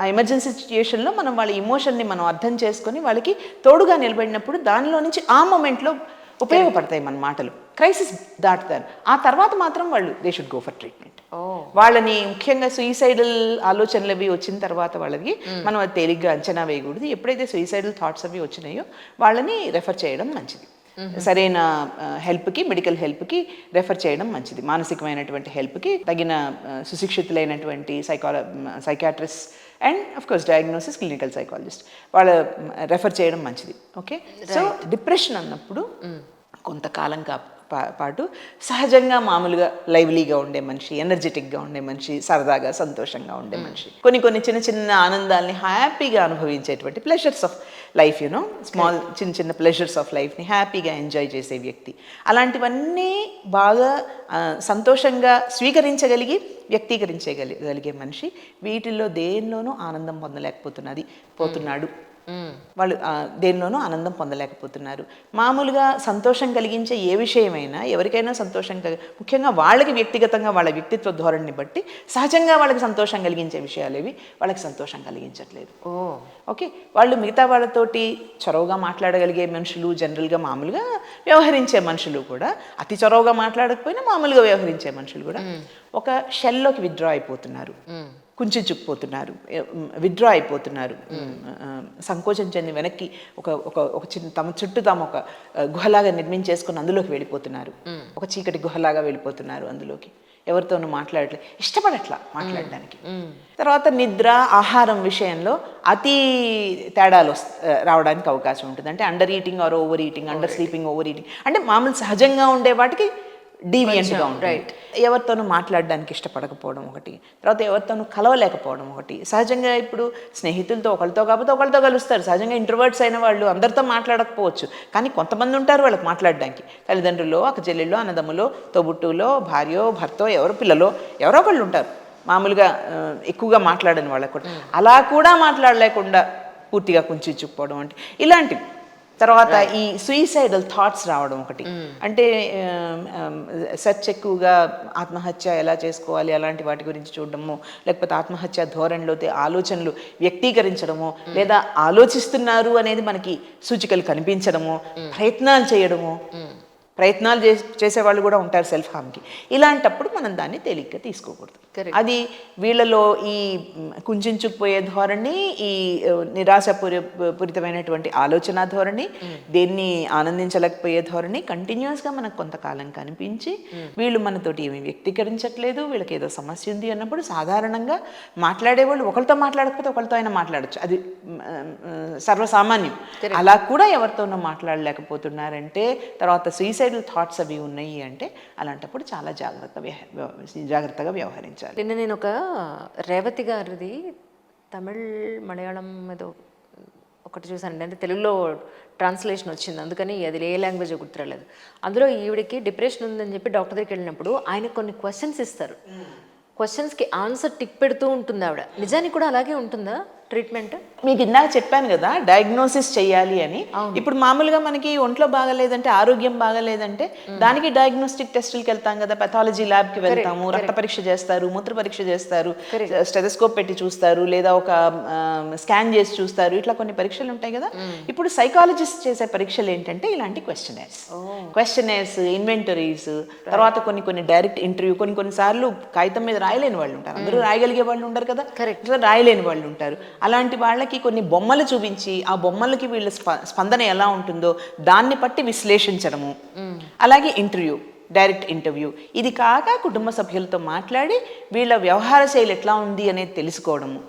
ఆ ఎమర్జెన్సీ సిచ్యుయేషన్లో మనం వాళ్ళ ఇమోషన్ని మనం అర్థం చేసుకొని వాళ్ళకి తోడుగా నిలబడినప్పుడు దానిలో నుంచి ఆ మూమెంట్లో ఉపయోగపడతాయి మన మాటలు. క్రైసిస్ దాటుతారు. ఆ తర్వాత మాత్రం వాళ్ళు they should go for treatment. వాళ్ళని ముఖ్యంగా సూయిసైడల్ ఆలోచనలు అవి వచ్చిన తర్వాత వాళ్ళకి మనం అది తేలిగ్గా అంచనా వేయకూడదు. ఎప్పుడైతే సూయిసైడల్ థాట్స్ అవి వచ్చినాయో వాళ్ళని రెఫర్ చేయడం మంచిది. సరైన హెల్ప్కి, మెడికల్ హెల్ప్కి రెఫర్ చేయడం మంచిది. మానసికమైనటువంటి హెల్ప్కి తగిన సుశిక్షితులైనటువంటి psychiatrist and of course diagnosis clinical psychologist వాళ్ళ రెఫర్ చేయడం మంచిది. ఓకే, సో డిప్రెషన్ అన్నప్పుడు కొంతకాలం పాటు సహజంగా మామూలుగా లైవ్లీగా ఉండే మనిషి, ఎనర్జెటిక్గా ఉండే మనిషి, సరదాగా సంతోషంగా ఉండే మనిషి, కొన్ని చిన్న చిన్న ఆనందాల్ని హ్యాపీగా అనుభవించేటువంటి ప్లెజర్స్ ఆఫ్ లైఫ్, స్మాల్ చిన్న ప్లెజర్స్ ఆఫ్ లైఫ్ని హ్యాపీగా ఎంజాయ్ చేసే వ్యక్తి. అలాంటివన్నీ బాగా సంతోషంగా స్వీకరించగలిగి వ్యక్తీకరించగలిగే మనిషి వీటిల్లో దేనిలోనూ ఆనందం పోతున్నాడు. వాళ్ళు దేనిలోనూ ఆనందం పొందలేకపోతున్నారు. మామూలుగా సంతోషం కలిగించే ఏ విషయమైనా ఎవరికైనా ముఖ్యంగా వాళ్ళకి వ్యక్తిగతంగా వాళ్ళ వ్యక్తిత్వ ధోరణిని బట్టి సహజంగా వాళ్ళకి సంతోషం కలిగించే విషయాలేవి వాళ్ళకి సంతోషం కలిగించట్లేదు. ఓకే, వాళ్ళు మిగతా వాళ్ళతోటి చొరవగా మాట్లాడగలిగే మనుషులు, జనరల్గా మామూలుగా వ్యవహరించే మనుషులు కూడా, అతి చొరవగా మాట్లాడకపోయినా మామూలుగా వ్యవహరించే మనుషులు కూడా ఒక షెల్లోకి విత్డ్రా అయిపోతున్నారు, కుంచుకుపోతున్నారు, విత్డ్రా అయిపోతున్నారు, సంకోచం చెంది వెనక్కి ఒక చిన్న తమ చుట్టూ తాము ఒక గుహలాగా నిర్మించేసుకుని అందులోకి వెళ్ళిపోతున్నారు, ఒక చీకటి గుహలాగా వెళ్ళిపోతున్నారు అందులోకి. ఎవరితోనూ ఇష్టపడట్లా మాట్లాడడానికి. తర్వాత నిద్ర, ఆహారం విషయంలో అతి తేడాలు రావడానికి అవకాశం ఉంటుంది. అంటే under eating are over eating, under sleeping, over eating, అంటే మామూలు సహజంగా ఉండే వాటికి డీవియంట్గా ఉంటుంది. ఎవరితోనూ మాట్లాడడానికి ఇష్టపడకపోవడం ఒకటి, తర్వాత ఎవరితోనూ కలవలేకపోవడం ఒకటి. సహజంగా ఇప్పుడు స్నేహితులతో ఒకరితో కాకపోతే ఒకరితో కలుస్తారు. సహజంగా ఇంట్రోవర్ట్స్ అయిన వాళ్ళు అందరితో మాట్లాడకపోవచ్చు, కానీ కొంతమంది ఉంటారు వాళ్ళకి మాట్లాడడానికి. తల్లిదండ్రులు, అక్కచెల్లెళ్ళు, అన్నదమ్ములో, తోబుట్టులో, భార్యో, భర్తో, పిల్లలో ఎవరో ఒకళ్ళు ఉంటారు మామూలుగా ఎక్కువగా మాట్లాడని వాళ్ళకు కూడా. అలా కూడా మాట్లాడలేకుండా పూర్తిగా కుంచుకుపోవడం అంటే ఇలాంటివి. తర్వాత ఈ సూయిసైడల్ థాట్స్ రావడం ఒకటి. అంటే సెర్చ్ ఎక్కువగా ఆత్మహత్య ఎలా చేసుకోవాలి అలాంటి వాటి గురించి చూడడము, లేకపోతే ఆత్మహత్య ధోరణిలో ఆలోచనలు వ్యక్తీకరించడము, లేదా ఆలోచిస్తున్నారు అనేది మనకి సూచికలు కనిపించడము, ప్రయత్నాలు చేసేవాళ్ళు కూడా ఉంటారు సెల్ఫ్ హార్మ్కి. ఇలాంటప్పుడు మనం దాన్ని తేలిగ్గా తీసుకోకూడదు. అది వీళ్ళలో ఈ కుంచుకుపోయే ధోరణి, ఈ నిరాశపూరితమైనటువంటి ఆలోచన ధోరణి, దేన్ని ఆనందించలేకపోయే ధోరణి కంటిన్యూస్గా మనకు కొంతకాలం కనిపించి వీళ్ళు మనతోటి ఏమీ వ్యక్తీకరించట్లేదు, వీళ్ళకి ఏదో సమస్య ఉంది అన్నప్పుడు సాధారణంగా మాట్లాడేవాళ్ళు ఒకరితో మాట్లాడకపోతే ఒకరితో అయినా మాట్లాడచ్చు, అది సర్వసామాన్యం. అలా కూడా ఎవరితోనో మాట్లాడలేకపోతున్నారంటే, తర్వాత సూసైడల్ థాట్స్ అవి ఉన్నాయి అంటే, అలాంటప్పుడు చాలా జాగ్రత్తగా వ్యవహరించాలి. నిన్న నేను ఒక రేవతి గారిది తమిళ్, మలయాళం ఏదో ఒకటి చూసానండి. అంటే తెలుగులో ట్రాన్స్లేషన్ వచ్చింది, అందుకని అది ఏ లాంగ్వేజ్ గుర్తురాలేదు. అందులో ఈవిడికి డిప్రెషన్ ఉందని చెప్పి డాక్టర్ దగ్గరికి వెళ్ళినప్పుడు ఆయన కొన్ని క్వశ్చన్స్ ఇస్తారు. క్వశ్చన్స్కి ఆన్సర్ టిక్ పెడుతూ ఉంటుంది ఆవిడ. నిజానికి కూడా అలాగే ఉంటుందా ట్రీట్మెంట్? మీకు ఇందాక చెప్పాను కదా డయాగ్నోసిస్ చేయాలి అని. ఇప్పుడు మామూలుగా మనకి ఒంట్లో బాగాలేదంటే, ఆరోగ్యం బాగాలేదంటే దానికి డయాగ్నోస్టిక్ టెస్టులకి వెళ్తాం కదా, పెథాలజీ ల్యాబ్కి వెళ్తాము, రక్త పరీక్ష చేస్తారు, మూత్ర పరీక్ష చేస్తారు, స్టెథోస్కోప్ పెట్టి చూస్తారు, లేదా ఒక స్కాన్ చేసి చూస్తారు. ఇట్లా కొన్ని పరీక్షలు ఉంటాయి కదా. ఇప్పుడు సైకాలజిస్ట్ చేసే పరీక్షలు ఏంటంటే ఇలాంటి క్వశ్చనర్స్, ఇన్వెంటరీస్, తర్వాత కొన్ని డైరెక్ట్ ఇంటర్వ్యూ, కొన్నిసార్లు కాగితం మీద రాయలేని వాళ్ళు ఉంటారు, అందరూ రాయగలిగే వాళ్ళు ఉండరు కదా, రాయలేని వాళ్ళు ఉంటారు. అలాంటి వాళ్ళకి కొన్ని బొమ్మలు చూపించి ఆ బొమ్మలకి వీళ్ళ స్పందన ఎలా ఉంటుందో దాన్ని బట్టి విశ్లేషించడము. అలాగే డైరెక్ట్ ఇంటర్వ్యూ. ఇది కాక కుటుంబ సభ్యులతో మాట్లాడి వీళ్ళ వ్యవహార శైలి ఎట్లా ఉంది అనేది తెలుసుకోవడము,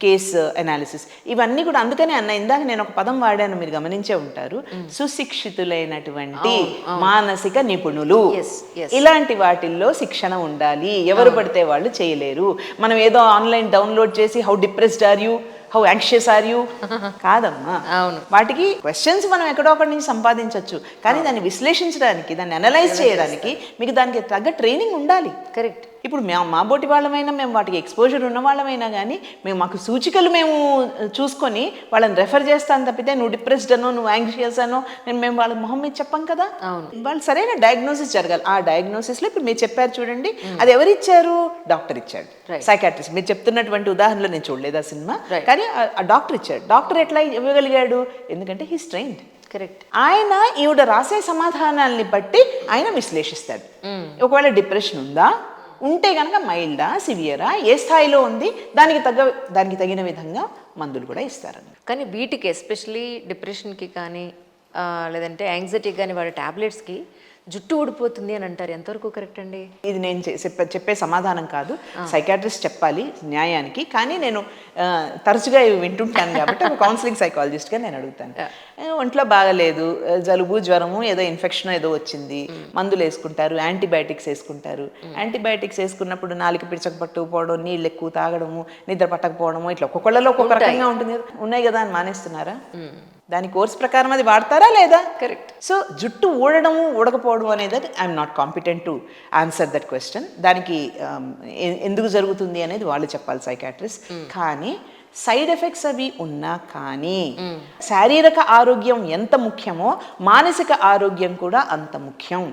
కేసు అనాలిసిస్, ఇవన్నీ కూడా. అందుకనే ఇందాక నేను ఒక పదం వాడాను, మీరు గమనించే ఉంటారు, సుశిక్షితులైనటువంటి మానసిక నిపుణులు. ఇలాంటి వాటిల్లో శిక్షణ ఉండాలి. ఎవరు పడితే వాళ్ళు చేయలేరు. మనం ఏదో ఆన్లైన్ డౌన్లోడ్ చేసి how depressed are you, how anxious are you కాదమ్మా. వాటికి క్వశ్చన్స్ మనం ఎక్కడో ఒకటి నుంచి సంపాదించవచ్చు, కానీ దాన్ని విశ్లేషించడానికి, దాన్ని అనలైజ్ చేయడానికి మీకు దానికి తగ్గ ట్రైనింగ్ ఉండాలి. కరెక్ట్. ఇప్పుడు మా బోటి వాళ్ళమైనా, మేము వాటికి ఎక్స్పోజర్ ఉన్న వాళ్ళమైనా కానీ మాకు సూచికలు మేము చూసుకొని వాళ్ళని రెఫర్ చేస్తాను తప్పితే నువ్వు డిప్రెస్డ్ అనో, నువ్వు యాంగ్షియస్ అనో మేము వాళ్ళ మొహం మీద చెప్పాం కదా. వాళ్ళు సరైన డయాగ్నోసిస్ జరగాలి. ఆ డయాగ్నోసిస్లో ఇప్పుడు మీరు చెప్పారు చూడండి, అది ఎవరు ఇచ్చారు? డాక్టర్ ఇచ్చాడు, సైకాట్రిస్ట్. మీరు చెప్తున్నటువంటి ఉదాహరణలో నేను చూడలేదు ఆ సినిమా, కానీ ఆ డాక్టర్ ఇచ్చాడు. డాక్టర్ ఎట్లా ఇవ్వగలిగాడు? ఎందుకంటే హీస్ ట్రైన్డ్. కరెక్ట్. ఆయన ఈవిడ రాసే సమాధానాల్ని బట్టి ఆయన విశ్లేషిస్తాడు. ఒకవేళ డిప్రెషన్ ఉందా, ఉంటే కనుక మైల్డా, సివియరా, ఏ స్థాయిలో ఉంది, దానికి తగిన విధంగా మందులు కూడా ఇస్తారని. కానీ వీటికి ఎస్పెషలీ డిప్రెషన్కి కానీ లేదంటే యాంగ్జైటీకి కానీ వాడే ట్యాబ్లెట్స్కి జుట్టు ఊడిపోతుంది అని అంటారు, ఎంతవరకు కరెక్ట్ అండి? ఇది నేను చెప్పే సమాధానం కాదు, సైకాట్రిస్ట్ చెప్పాలి న్యాయానికి. కానీ నేను తరచుగా ఇవి వింటుంటాను కాబట్టి ఒక కౌన్సిలింగ్ సైకాలజిస్ట్గా నేను అడుగుతాను. ఒంట్లో బాగలేదు, జలుబు జ్వరము ఏదో ఇన్ఫెక్షన్ ఏదో వచ్చింది, మందులు వేసుకుంటారు, యాంటీబయాటిక్స్ వేసుకుంటారు. యాంటీబయాటిక్స్ వేసుకున్నప్పుడు నాలుక పిడచక పట్టుకుపోవడం, నీళ్ళు ఎక్కువ తాగడము, నిద్ర పట్టకపోవడము, ఇట్లా ఒక్కొక్కళ్ళలో ఒక్కొక్క రకంగా ఉంటుంది కదా. ఉన్నాయి కదా అని మానేస్తున్నారా? దాని కోర్స్ ప్రకారం అది వాడతారా లేదా? కరెక్ట్. సో జుట్టు ఊడడము ఊడకపోవడం అనేది I'm not competent to answer that question. దానికి ఎందుకు జరుగుతుంది అనేది వాళ్ళు చెప్పాలి, సైకాట్రిస్ట్. కానీ సైడ్ ఎఫెక్ట్స్ అవి ఉన్నా కానీ శారీరక ఆరోగ్యం ఎంత ముఖ్యమో మానసిక ఆరోగ్యం కూడా అంత ముఖ్యం.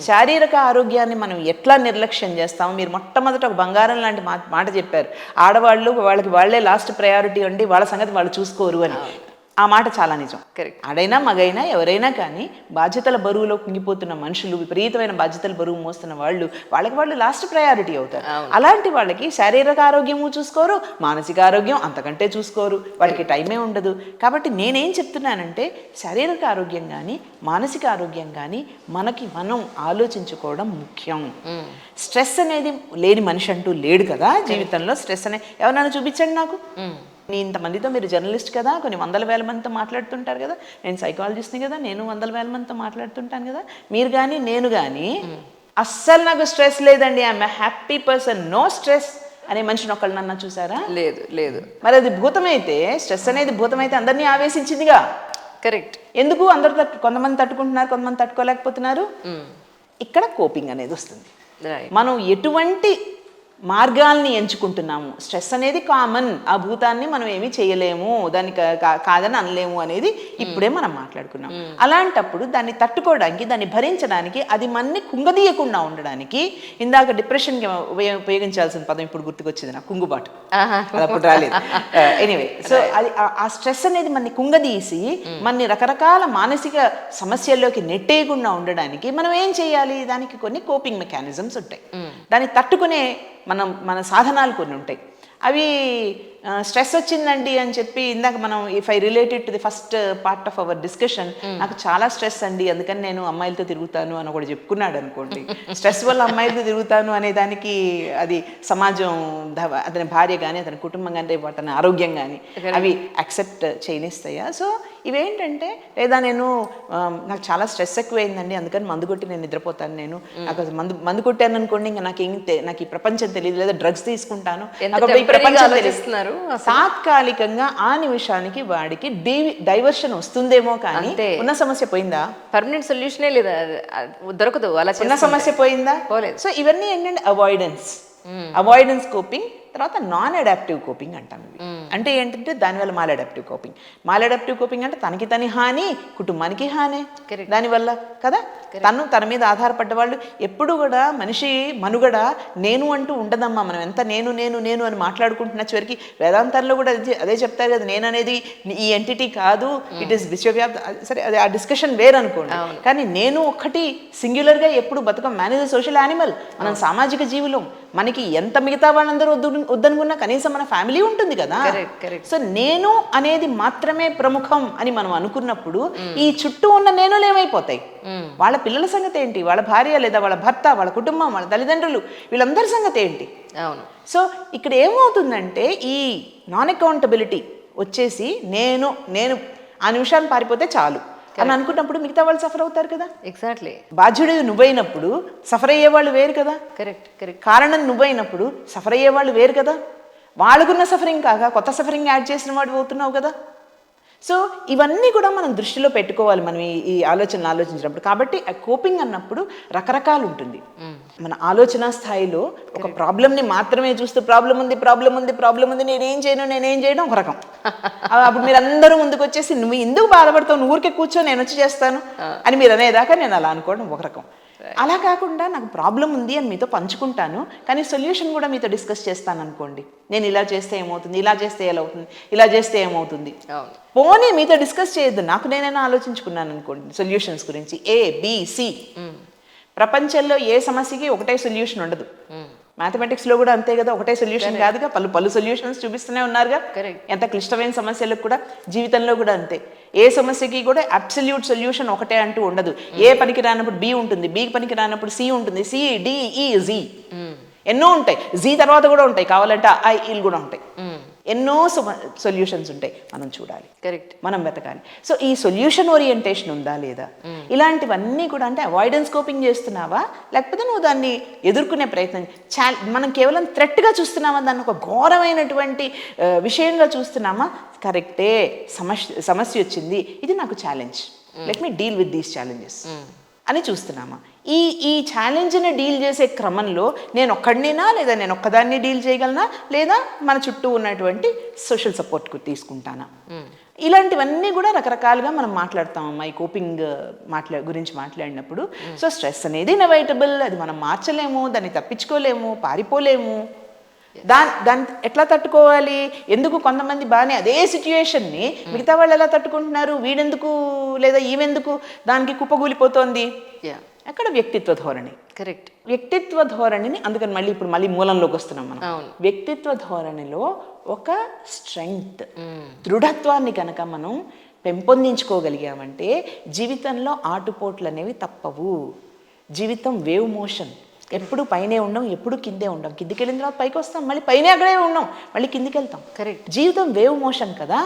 శారీరక ఆరోగ్యాన్ని మనం ఎట్లా నిర్లక్ష్యం చేస్తామో, మీరు మొట్టమొదట ఒక బంగారం లాంటి మాట చెప్పారు, ఆడవాళ్ళు వాళ్ళకి వాళ్ళే లాస్ట్ ప్రయారిటీ అండి, వాళ్ళ సంగతి వాళ్ళు చూసుకోరు అని. ఆ మాట చాలా నిజం. ఆడైనా మగైనా ఎవరైనా కానీ బాధ్యతల బరువులో కుంగిపోతున్న మనుషులు, విపరీతమైన బాధ్యతల బరువు మోస్తున్న వాళ్ళకి లాస్ట్ ప్రయారిటీ అవుతారు. అలాంటి వాళ్ళకి శారీరక ఆరోగ్యము చూసుకోరు, మానసిక ఆరోగ్యం అంతకంటే చూసుకోరు, వాటికి టైమే ఉండదు. కాబట్టి నేనేం చెప్తున్నానంటే శారీరక ఆరోగ్యం కానీ మానసిక ఆరోగ్యం కానీ మనకి మనం ఆలోచించుకోవడం ముఖ్యం. స్ట్రెస్ అనేది లేని మనిషి అంటూ లేడు కదా జీవితంలో. స్ట్రెస్ అనేది ఎవరైనా చూపించండి నాకు. ఇంతమందితో, మీరు జర్నలిస్ట్ కదా, కొన్ని వందల వేల మందితో మాట్లాడుతుంటారు కదా, నేను సైకాలజిస్ట్ని కదా, నేను వందల వేల మందితో మాట్లాడుతుంటాను కదా. మీరు కానీ నేను కానీ అస్సలు నాకు స్ట్రెస్ లేదండి, I'm a happy person, no stress అనే మనిషిని ఒకళ్ళనన్నా చూసారా? లేదు లేదు. మరి అది భూతమైతే, స్ట్రెస్ అనేది భూతమైతే అందరినీ ఆవేశించిందిగా. కరెక్ట్. ఎందుకు అందరు కొంతమంది తట్టుకుంటున్నారు, కొంతమంది తట్టుకోలేకపోతున్నారు. ఇక్కడ కోపింగ్ అనేది వస్తుంది. మనం ఎటువంటి మార్గాల్ని ఎంచుకుంటున్నాము. స్ట్రెస్ అనేది కామన్, ఆ భూతాన్ని మనం ఏమీ చేయలేము, దాన్ని కాదని అనలేము అనేది ఇప్పుడే మనం మాట్లాడుకున్నాం. అలాంటప్పుడు దాన్ని తట్టుకోవడానికి, దాన్ని భరించడానికి, అది మనని కుంగదీయకుండా ఉండడానికి, ఇందాక డిప్రెషన్కి ఉపయోగించాల్సిన పదం ఇప్పుడు గుర్తుకొచ్చింది నాకు, కుంగుబాటు. అది అప్పుడు రాలేదు. ఎనీవే, సో అది ఆ స్ట్రెస్ అనేది మనని కుంగదీసి మనని రకరకాల మానసిక సమస్యల్లోకి నెట్టేయకుండా ఉండడానికి మనం ఏం చేయాలి? దానికి కొన్ని కోపింగ్ మెకానిజమ్స్ ఉంటాయి. దాన్ని తట్టుకునే మన సాధనాలు కొన్ని ఉంటాయి. అవి స్ట్రెస్ వచ్చిందండి అని చెప్పి, ఇందాక మనం if I related to the first part of our discussion, నాకు చాలా స్ట్రెస్ అండి అందుకని నేను అమ్మాయిలతో తిరుగుతాను అని ఒకటి చెప్పుకున్నాడు అనుకోండి. స్ట్రెస్ వల్ల అమ్మాయిలతో తిరుగుతాను అనే దానికి అది సమాజం, అతని భార్య కానీ అతని కుటుంబం కానీ అతని ఆరోగ్యం కానీ అవి యాక్సెప్ట్ చేయనిస్తాయా? సో ఇవేంటంటే, లేదా నేను నాకు చాలా స్ట్రెస్ ఎక్కువైందండి అందుకని మందు కొట్టి నేను నిద్రపోతాను, నేను నాకు మందు కొట్టాను అనుకోండి, ఇంకా నాకు ఈ ప్రపంచం తెలియదు, లేదా డ్రగ్స్ తీసుకుంటాను, ఈ ప్రపంచం తెలుస్తున్నారు. తాత్కాలికంగా ఆ నిమిషానికి వాడికి డైవర్షన్ వస్తుందేమో, కానీ ఉన్న సమస్య పోయిందా? పర్మనెంట్ సొల్యూషనే లేదా, దొరకదు. అలా ఉన్న సమస్య పోయిందా? పోలేదు. సో ఇవన్నీ ఏంటంటే అవాయిడెన్స్ కోపింగ్. తర్వాత నాన్ అడాప్టివ్ కోపింగ్ అంటాం. అంటే ఏంటంటే దానివల్ల మాలడాప్టివ్ కోపింగ్ అంటే తనకి తని హాని, కుటుంబానికి హాని దానివల్ల కదా. తన మీద ఆధారపడ్డ వాళ్ళు ఎప్పుడు కూడా, మనిషి మనుగడ నేను అంటూ ఉండదమ్మా. మనం ఎంత నేను నేను నేను అని మాట్లాడుకుంటున్న చివరికి వేదాంతాల్లో కూడా అదే చెప్తారు కదా, నేను అనేది ఈ ఎంటిటీ కాదు, ఇట్ ఈస్ విశ్వవ్యాప్త. సరే, అది ఆ డిస్కషన్ వేరనుకోండి. కానీ నేను ఒక్కటి సింగ్యులర్గా ఎప్పుడు బతుకం. Man is a social animal. మనం సామాజిక జీవులం. మనకి ఎంత మిగతా వాళ్ళందరూ వద్దనుకున్నా కనీసం మన ఫ్యామిలీ ఉంటుంది కదా. సో నేను అనేది మాత్రమే ప్రముఖం అని మనం అనుకున్నప్పుడు ఈ చుట్టూ ఉన్న నేనులు ఏమైపోతాయి? వాళ్ళ పిల్లల సంగతి ఏంటి? వాళ్ళ భార్య లేదా వాళ్ళ భర్త, వాళ్ళ కుటుంబం, వాళ్ళ తల్లిదండ్రులు, వీళ్ళందరి సంగతి ఏంటి? సో ఇక్కడ ఏమవుతుందంటే, ఈ నాన్ అకౌంటబిలిటీ వచ్చేసి నేను ఆ నిమిషాన్ని పారిపోతే చాలు అని అనుకున్నప్పుడు మిగతా వాళ్ళు సఫర్ అవుతారు కదా. ఎగ్జాక్ట్లీ. బాధ్యుడు నువ్వైనప్పుడు సఫర్ అయ్యేవాళ్ళు వేరు కదా. కారణం నువ్వైనప్పుడు సఫర్ అయ్యేవాళ్ళు వేరు కదా. వాళ్ళకున్న సఫరింగ్ కాక కొత్త సఫరింగ్ యాడ్ చేసిన వాడు అవుతున్నావు కదా. సో ఇవన్నీ కూడా మనం దృష్టిలో పెట్టుకోవాలి మనం ఈ ఆలోచనలు ఆలోచించినప్పుడు. కాబట్టి ఆ కోపింగ్ అన్నప్పుడు రకరకాలు ఉంటుంది. మన ఆలోచన స్థాయిలో ఒక ప్రాబ్లమ్ని మాత్రమే చూస్తూ ప్రాబ్లం ఉంది నేనేం చేయను ఒక రకం. అప్పుడు మీరు అందరూ ముందుకు వచ్చేసి నువ్వు ఎందుకు బాధపడతావు, నువ్వు ఊరికే కూర్చో, నేను వచ్చి చేస్తాను అని మీరు అనేదాకా నేను అలా అనుకోవడం ఒక రకం. అలా కాకుండా నాకు ప్రాబ్లం ఉంది అని మీతో పంచుకుంటాను, కానీ సొల్యూషన్ కూడా మీతో డిస్కస్ చేస్తాను అనుకోండి. నేను ఇలా చేస్తే ఏమవుతుంది, ఇలా చేస్తే ఎలా అవుతుంది, ఇలా చేస్తే ఏమవుతుంది, పోనీ మీతో డిస్కస్ చేయొద్దు, నాకు నేనైనా ఆలోచించుకున్నాను అనుకోండి సొల్యూషన్స్ గురించి. ABC. ప్రపంచంలో ఏ సమస్యకి ఒకటే సొల్యూషన్ ఉండదు. మ్యాథమెటిక్స్లో కూడా అంతే కదా, ఒకటే సొల్యూషన్ కాదుగా, పలు సొల్యూషన్స్ చూపిస్తూనే ఉన్నారుగా. ఎంత క్లిష్టమైన సమస్యలకు కూడా జీవితంలో కూడా అంతే. ఏ సమస్యకి కూడా అబ్సల్యూట్ సొల్యూషన్ ఒకటే అంటూ ఉండదు. ఏ పనికి రానప్పుడు బి ఉంటుంది, బి పనికి రానప్పుడు సి ఉంటుంది, సి డి ఈ జీ ఎన్నో ఉంటాయి. జీ తర్వాత కూడా ఉంటాయి, కావాలంటే ఐ ఇల్ కూడా ఉంటాయి. ఎన్నో సొల్యూషన్స్ ఉంటాయి, మనం చూడాలి, కరెక్ట్, మనం వెతకాలి. సో ఈ సొల్యూషన్ ఓరియంటేషన్ ఉందా లేదా, ఇలాంటివన్నీ కూడా అంటే అవాయిడెన్స్ కోపింగ్ చేస్తున్నావా, లేకపోతే నువ్వు దాన్ని ఎదుర్కొనే ప్రయత్నం మనం కేవలం థ్రెట్గా చూస్తున్నామా, దాన్ని ఒక ఘోరమైనటువంటి విషయంగా చూస్తున్నామా, కరెక్టే సమస్య వచ్చింది, ఇది నాకు challenge, let me deal with these challenges అని చూస్తున్నామా. ఈ ఛాలెంజ్ని డీల్ చేసే క్రమంలో నేను ఒక్కడినేనా, లేదా నేను ఒక్కదాన్ని డీల్ చేయగలనా, లేదా మన చుట్టూ ఉన్నటువంటి సోషల్ సపోర్ట్కు తీసుకుంటానా, ఇలాంటివన్నీ కూడా రకరకాలుగా మనం మాట్లాడతామమ్మా ఈ కోపింగ్ గురించి మాట్లాడినప్పుడు. సో స్ట్రెస్ అనేది ఇన్ఎవిటబుల్, అది మనం మార్చలేము, దాన్ని తప్పించుకోలేము, పారిపోలేము. దాన్ని ఎట్లా తట్టుకోవాలి, ఎందుకు కొంతమంది బాగానే అదే సిచ్యుయేషన్ని మిగతా వాళ్ళు ఎలా తట్టుకుంటున్నారు, వీడెందుకు లేదా ఈవెందుకు దానికి కుప్పగూలిపోతోంది, అక్కడ వ్యక్తిత్వ ధోరణి. కరెక్ట్, వ్యక్తిత్వ ధోరణిని అందుకని మళ్ళీ మూలంలోకి వస్తున్నాం మనం. వ్యక్తిత్వ ధోరణిలో ఒక స్ట్రెంగ్త్, దృఢత్వాన్ని కనుక మనం పెంపొందించుకోగలిగామంటే జీవితంలో ఆటుపోట్లు అనేవి తప్పవు. జీవితం వేవ్ మోషన్, ఎప్పుడు పైనే ఉండం, ఎప్పుడు కిందే ఉండం, కిందికి వెళ్ళిన తర్వాత పైకి వస్తాం, మళ్ళీ పైన అక్కడే ఉన్నాం, మళ్ళీ కిందికి వెళ్తాం. కరెక్ట్, జీవితం వేవ్ మోషన్ కదా,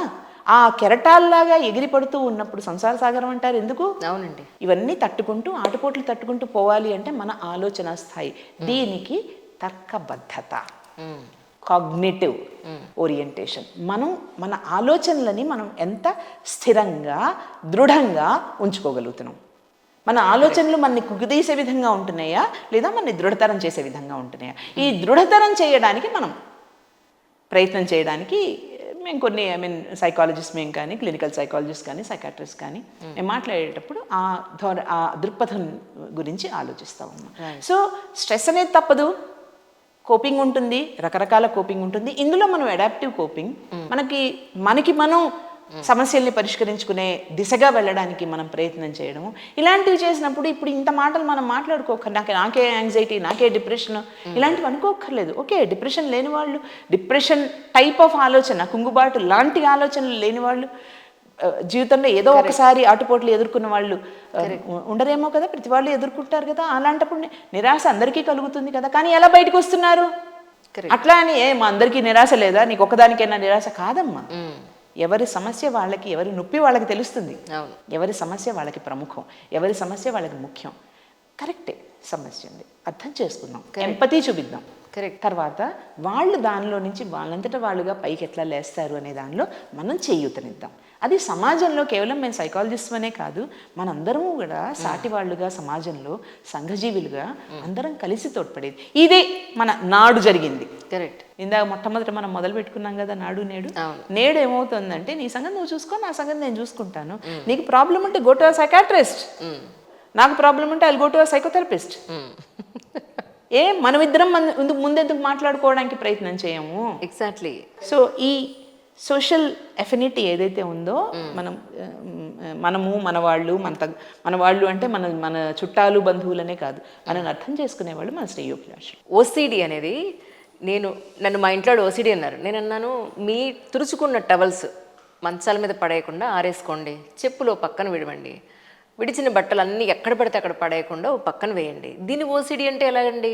ఆ కెరటాల్లాగా ఎగిరి పడుతూ ఉన్నప్పుడు సంసార సాగరం అంటారు ఎందుకు. అవునండి, ఇవన్నీ తట్టుకుంటూ ఆటుపోట్లు తట్టుకుంటూ పోవాలి అంటే మన ఆలోచన స్థాయి, దీనికి తర్కబద్ధత, కాగ్నిటివ్ ఓరియంటేషన్, మన ఆలోచనలని మనం ఎంత స్థిరంగా దృఢంగా ఉంచుకోగలుగుతున్నాం, మన ఆలోచనలు మనని కుదిదీసే విధంగా ఉంటున్నాయా, లేదా మనని దృఢతరం చేసే విధంగా ఉంటున్నాయా. ఈ దృఢతరం చేయడానికి మనం ప్రయత్నం చేయడానికి మేము కొన్ని సైకాలజిస్ట్ మేము కానీ, క్లినికల్ సైకాలజిస్ట్ కానీ, సైకాట్రిస్ట్ కానీ మేము మాట్లాడేటప్పుడు ఆ దృక్పథం గురించి ఆలోచిస్తామమ్మా. సో స్ట్రెస్ అనేది తప్పదు, కోపింగ్ ఉంటుంది, రకరకాల కోపింగ్ ఉంటుంది. ఇందులో మనం అడాప్టివ్ కోపింగ్, మనకి మనం సమస్యల్ని పరిష్కరించుకునే దిశగా వెళ్ళడానికి మనం ప్రయత్నం చేయడము, ఇలాంటివి చేసినప్పుడు ఇప్పుడు ఇంత మాటలు మనం మాట్లాడుకోకర్లేదు, నాకే యాంగ్జైటీ, నాకే డిప్రెషన్, ఇలాంటివి అనుకోకర్లేదు. ఓకే, డిప్రెషన్ లేని వాళ్ళు, డిప్రెషన్ టైప్ ఆఫ్ ఆలోచన, కుంగుబాటు లాంటి ఆలోచనలు లేని వాళ్ళు, జీవితంలో ఏదో ఒకసారి ఆటుపోట్లు ఎదుర్కొన్న వాళ్ళు ఉండరేమో కదా, ప్రతి వాళ్ళు ఎదుర్కొంటారు కదా. అలాంటప్పుడు నిరాశ అందరికీ కలుగుతుంది కదా, కానీ ఎలా బయటకు వస్తున్నారు? అట్లా అని మా అందరికీ నిరాశ లేదా, నీకు ఒక్కదానికైనా నిరాశ కాదమ్మా. ఎవరి సమస్య వాళ్ళకి, ఎవరి నొప్పి వాళ్ళకి తెలుస్తుంది, ఎవరి సమస్య వాళ్ళకి ప్రముఖం, ఎవరి సమస్య వాళ్ళకి ముఖ్యం. కరెక్టే, సమస్య ఉంది, అర్థం చేసుకుందాం, ఎంపతి చూపిద్దాం. తర్వాత వాళ్ళు దానిలో నుంచి వాళ్ళంతటా వాళ్ళుగా పైకి ఎట్లా లేస్తారు అనే దానిలో మనం చేయూతనిద్దాం. అది సమాజంలో కేవలం మేము సైకాలజిస్ట్ అనే కాదు, మనందరము కూడా సాటి వాళ్ళుగా, సమాజంలో సంఘజీవులుగా అందరం కలిసి తోడ్పడేది. ఇదే మన నాడు జరిగింది. కరెక్ట్, ఇందాక మొట్టమొదట మనం మొదలు పెట్టుకున్నాం కదా నాడు నేడు. నేడు ఏమవుతుందంటే నీ సంగతి నువ్వు చూసుకో, నా సంగతి నేను చూసుకుంటాను. నీకు ప్రాబ్లం ఉంటే గో టు అ సైకాట్రిస్ట్, నాకు ప్రాబ్లం ఉంటే I'll go to a psychotherapist. మనమిద్దరం ముందెందుకు మాట్లాడుకోవడానికి ప్రయత్నం చేయము? ఎగ్జాక్ట్లీ. సో ఈ సోషల్ ఎఫినిటీ ఏదైతే ఉందో, మనము మన వాళ్ళు అంటే మన చుట్టాలు బంధువులనే కాదు, మనల్ని అర్థం చేసుకునేవాళ్ళు మన శ్రేయోభిలాషి. ఓసిడి అనేది నన్ను మా ఇంట్లో ఓసిడి అన్నారు. నేను అన్నాను, మీ తుడుచుకున్న టవల్స్ మంచాల మీద పడేయకుండా ఆరేసుకోండి, చెప్పులు పక్కన విడవండి, విడిచిన బట్టలు అన్నీ ఎక్కడ పడితే అక్కడ పడేయకుండా ఓ పక్కన వేయండి. దీన్ని ఓసిడి అంటే ఎలాగండి?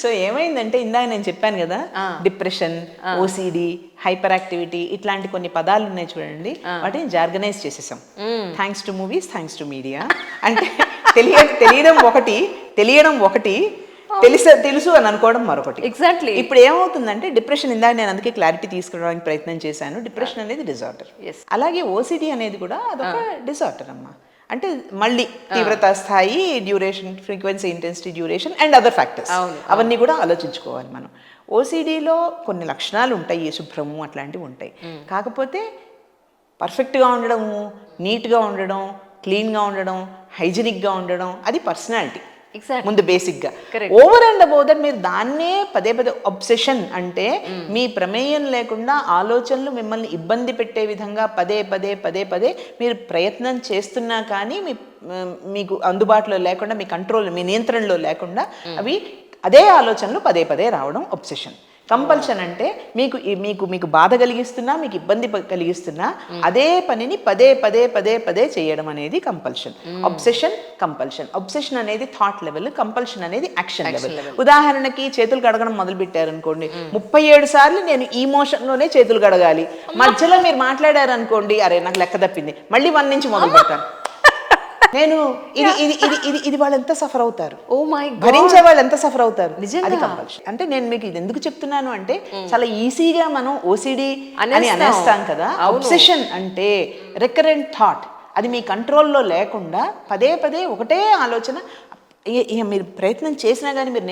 సో ఏమైందంటే ఇందాక నేను చెప్పాను కదా, డిప్రెషన్, ఓసిడి, హైపర్ యాక్టివిటీ, ఇట్లాంటి కొన్ని పదాలు ఉన్నాయి చూడండి, వాటిని జార్గనైజ్ చేసేసాం. Thanks to movies, thanks to media. అంటే తెలియడం ఒకటి, తెలుసు అని అనుకోవడం మరొకటి. ఎగ్జాక్ట్లీ. ఇప్పుడు ఏమవుతుందంటే డిప్రెషన్, ఇందాక నేను అందుకే క్లారిటీ తీసుకోవడానికి ప్రయత్నం చేశాను, డిప్రెషన్ అనేది డిజార్డర్. అలాగే ఓసిడి అనేది కూడా అదొక డిజార్డర్ అమ్మా. అంటే మళ్ళీ తీవ్రత స్థాయి, duration, frequency, intensity, duration and other factors, అవన్నీ కూడా ఆలోచించుకోవాలి మనం. ఓసిడిలో కొన్ని లక్షణాలు ఉంటాయి, శుభ్రము అట్లాంటివి ఉంటాయి. కాకపోతే పర్ఫెక్ట్గా ఉండడము, నీట్గా ఉండడం, క్లీన్గా ఉండడం, హైజీనిక్గా ఉండడం, అది పర్సనాలిటీ ముందు బేసిక్గా. ఓవర్ అండ్ అబౌవ్ దట్ మీరు దాన్నే పదే అబ్సెషన్ అంటే మీ ప్రమేయం లేకుండా ఆలోచనలు మిమ్మల్ని ఇబ్బంది పెట్టే విధంగా పదే మీరు ప్రయత్నం చేస్తున్నా కానీ మీకు అందుబాటులో లేకుండా, మీ కంట్రోల్, మీ నియంత్రణలో లేకుండా అవి అదే ఆలోచనలు పదే రావడం అబ్సెషన్. కంపల్షన్ అంటే మీకు మీకు మీకు బాధ కలిగిస్తున్నా, మీకు ఇబ్బంది కలిగిస్తున్నా అదే పనిని పదే పదే పదే పదే చేయడం అనేది కంపల్షన్. Obsession, compulsion. అబ్సెషన్ అనేది థాట్ లెవెల్, కంపల్షన్ అనేది యాక్షన్ లెవెల్. ఉదాహరణకి చేతులు కడగడం మొదలు పెట్టారనుకోండి, 37 సార్లు నేను ఈ మోషన్లోనే చేతులు కడగాలి. మధ్యలో మీరు మాట్లాడారనుకోండి, అరే నాకు లెక్క తప్పింది, మళ్ళీ 1 నుంచి మొదలు పెడతాను. నేను ఇది వాళ్ళు ఎంత సఫర్ అవుతారు, ఓ మై గాడ్, భరించే వాళ్ళు ఎంత సఫర్ అవుతారు. నిజంగా. అది కంపల్షన్. అంటే నేను మీకు ఇది ఎందుకు చెప్తున్నాను అంటే, చాలా ఈజీగా మనం ఓసిడి అని అనేస్తాం కదా. అబ్సెషన్ అంటే రికరెంట్ థాట్, అది మీ కంట్రోల్లో లేకుండా పదే పదే ఒకటే ఆలోచన. ఇక మీరు ప్రయత్నం చేసినా కానీ మీరు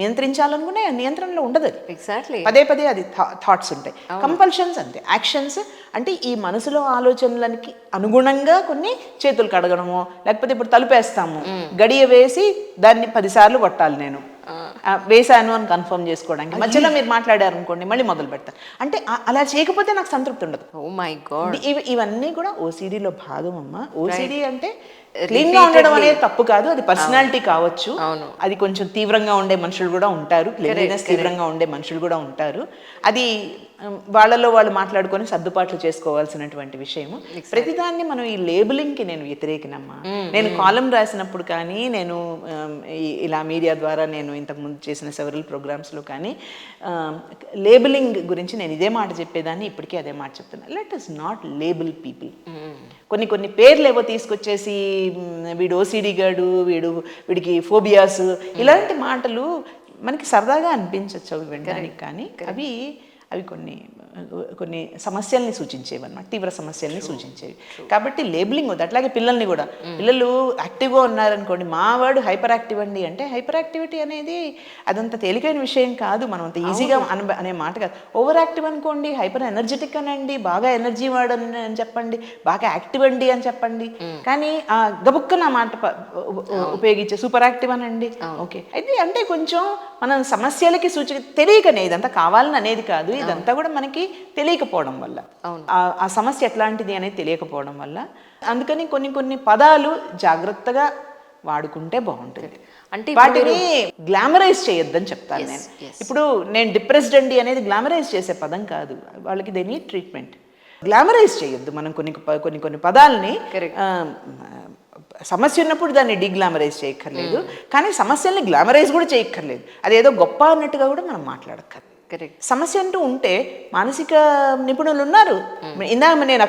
నియంత్రించాలనుకునే నియంత్రణలో ఉండదు. ఎగ్జాక్ట్లీ. పదే పదే అది థాట్స్ ఉంటాయి. కంపల్షన్స్ అంతే. యాక్షన్స్ అంటే ఈ మనసులో ఆలోచనలకి అనుగుణంగా కొన్ని చేతులు కడగడము, లేకపోతే ఇప్పుడు తలుపేస్తాము, గడియ వేసి దాన్ని 10 సార్లు కొట్టాలి నేను, వేసాను అని కన్ఫర్మ్ చేసుకోవడానికి. మధ్యలో మీరు మాట్లాడారనుకోండి, మళ్ళీ మొదలు పెడతాను. అంటే అలా చేయకపోతే నాకు సంతృప్తి ఉండదు. Oh my God. ఇవన్నీ కూడా ఓసిడిలో భాగం అమ్మ. ఓసిడి అంటే క్లీన్ గా ఉండడం అనేది తప్పు కాదు, అది పర్సనాలిటీ కావచ్చు. అది కొంచెం తీవ్రంగా ఉండే మనుషులు కూడా ఉంటారు, క్లీన్లీనెస్ తీవ్రంగా ఉండే మనుషులు కూడా ఉంటారు. అది వాళ్ళలో వాళ్ళు మాట్లాడుకొని సర్దుబాట్లు చేసుకోవాల్సినటువంటి విషయము. ప్రతిదాన్ని మనం ఈ లేబులింగ్కి నేను వ్యతిరేకినమ్మా. నేను కాలం రాసినప్పుడు కానీ, నేను ఇలా మీడియా ద్వారా నేను ఇంతకుముందు చేసిన సెవరల్ ప్రోగ్రామ్స్లో కానీ లేబులింగ్ గురించి నేను ఇదే మాట చెప్పేదాన్ని, ఇప్పటికీ అదే మాట చెప్తున్నాను. Let us not label people. కొన్ని పేర్లు ఏవో తీసుకొచ్చేసి వీడు ఓసిడి గాడు, వీడికి ఫోబియాస్, ఇలాంటి మాటలు మనకి సరదాగా అనిపించచ్చు అవి వినడానికి, కానీ అవి కొన్ని సమస్యల్ని సూచించేవి అన్నమాట, తీవ్ర సమస్యల్ని సూచించేవి. కాబట్టి లేబులింగ్ వద్దు. అట్లాగే పిల్లల్ని కూడా, పిల్లలు యాక్టివ్గా ఉన్నారనుకోండి, మావాడు హైపర్ యాక్టివ్ అండి అంటే, హైపర్ యాక్టివిటీ అనేది అదంత తేలికైన విషయం కాదు, మనం అంత ఈజీగా అనే మాట కాదు. ఓవర్ యాక్టివ్ అనుకోండి, హైపర్ ఎనర్జెటిక్ అనండి, బాగా ఎనర్జీ వాడని అని చెప్పండి, బాగా యాక్టివ్ అండి అని చెప్పండి. కానీ ఆ గబుక్కన మాట ఉపయోగించే సూపర్ యాక్టివ్ అనండి. ఓకే, అయితే అంటే కొంచెం మనం సమస్యలకి తెలియకనే, ఇదంతా కావాలని అనేది కాదు, ఇదంతా కూడా మనకి తెలియకపోవడం వల్ల, ఆ సమస్య ఎట్లాంటిది అనేది తెలియకపోవడం వల్ల. అందుకని కొన్ని పదాలు జాగ్రత్తగా వాడుకుంటే బాగుంటుంది. అంటే వాటిని గ్లామరైజ్ చేయొద్దని చెప్తాను నేను. ఇప్పుడు నేను డిప్రెస్డ్ అండి అనేది గ్లామరైజ్ చేసే పదం కాదు, వాళ్ళకి దే నీడ్ ట్రీట్మెంట్. గ్లామరైజ్ చేయొద్దు మనం కొన్ని పదాలని. సమస్య ఉన్నప్పుడు దాన్ని డిగ్లామరైజ్ చేయక్కర్లేదు, కానీ సమస్యల్ని గ్లామరైజ్ కూడా చేయక్కర్లేదు. అదేదో గొప్ప అన్నట్టుగా కూడా మనం మాట్లాడక్కర్లేదు. సమస్య అంటూ ఉంటే మానసిక నిపుణులు ఉన్నారు. ఇందాక నేను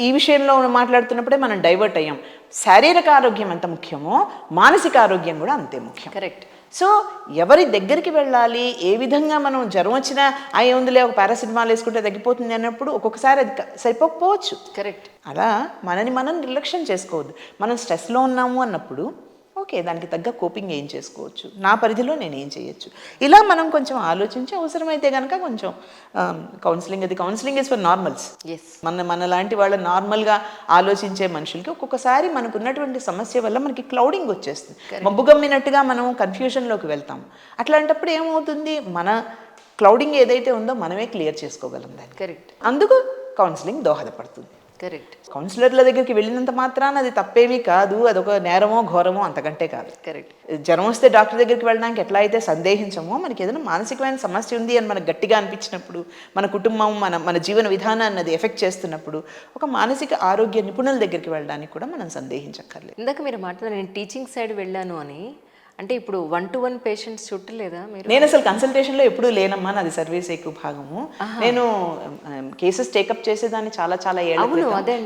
ఈ విషయంలో మాట్లాడుతున్నప్పుడే మనం డైవర్ట్ అయ్యాం. శారీరక ఆరోగ్యం ఎంత ముఖ్యమో మానసిక ఆరోగ్యం కూడా అంతే ముఖ్యం. కరెక్ట్. సో ఎవరి దగ్గరికి వెళ్ళాలి, ఏ విధంగా మనం జ్వరం వచ్చినా ఏముందిలే ఒక పారాసిటమాల్ వేసుకుంటే తగ్గిపోతుంది అన్నప్పుడు ఒక్కొక్కసారి అది సరిపోకపోవచ్చు. కరెక్ట్. అలా మనం నిర్లక్ష్యం చేసుకోవద్దు. మనం స్ట్రెస్లో ఉన్నాము అన్నప్పుడు ఓకే, దానికి తగ్గ కోపింగ్ ఏం చేసుకోవచ్చు, నా పరిధిలో నేను ఏం చేయొచ్చు, ఇలా మనం కొంచెం ఆలోచించి అవసరమైతే కనుక కొంచెం కౌన్సిలింగ్ ఇస్ ఫర్ నార్మల్స్. మన లాంటి వాళ్ళ నార్మల్గా ఆలోచించే మనుషులకి ఒక్కొక్కసారి మనకు ఉన్నటువంటి సమస్య వల్ల మనకి క్లౌడింగ్ వచ్చేస్తుంది, మబ్బు గమ్మినట్టుగా మనం కన్ఫ్యూషన్లోకి వెళ్తాం. అట్లాంటప్పుడు ఏమవుతుంది, మన క్లౌడింగ్ ఏదైతే ఉందో మనమే క్లియర్ చేసుకోగలం దాన్ని. కరెక్ట్. అందుకు కౌన్సిలింగ్ దోహదపడుతుంది. కరెక్ట్. కౌన్సిలర్ల దగ్గరికి వెళ్ళినంత మాత్రాన అది తప్పేమీ కాదు, అదొక నేరమో ఘోరమో అంతకంటే కాదు. కరెక్ట్. జ్వరం వస్తే డాక్టర్ దగ్గరికి వెళ్ళడానికి ఎట్లా అయితే సందేహించమో, మనకి ఏదైనా మానసికమైన సమస్య ఉంది అని మనకు గట్టిగా అనిపించినప్పుడు, మన కుటుంబం మన జీవన విధానాన్ని అది ఎఫెక్ట్ చేస్తున్నప్పుడు ఒక మానసిక ఆరోగ్య నిపుణుల దగ్గరికి వెళ్ళడానికి కూడా మనం సందేహించక్కర్లేదు. ఇందాక మీరు మాట్లాడారు నేను టీచింగ్ సైడ్ వెళ్ళాను అని, అంటే ఇప్పుడు 1-to-1 పేషెంట్స్ చుట్టలేదా మీరు? నేను అసలు కన్సల్టేషన్లో ఎప్పుడూ లేనమ్మా, నాది సర్వీస్ ఎక్కువ భాగము. నేను కేసెస్ టేకప్ చేసేదాన్ని చాలా ఏళ్ళు,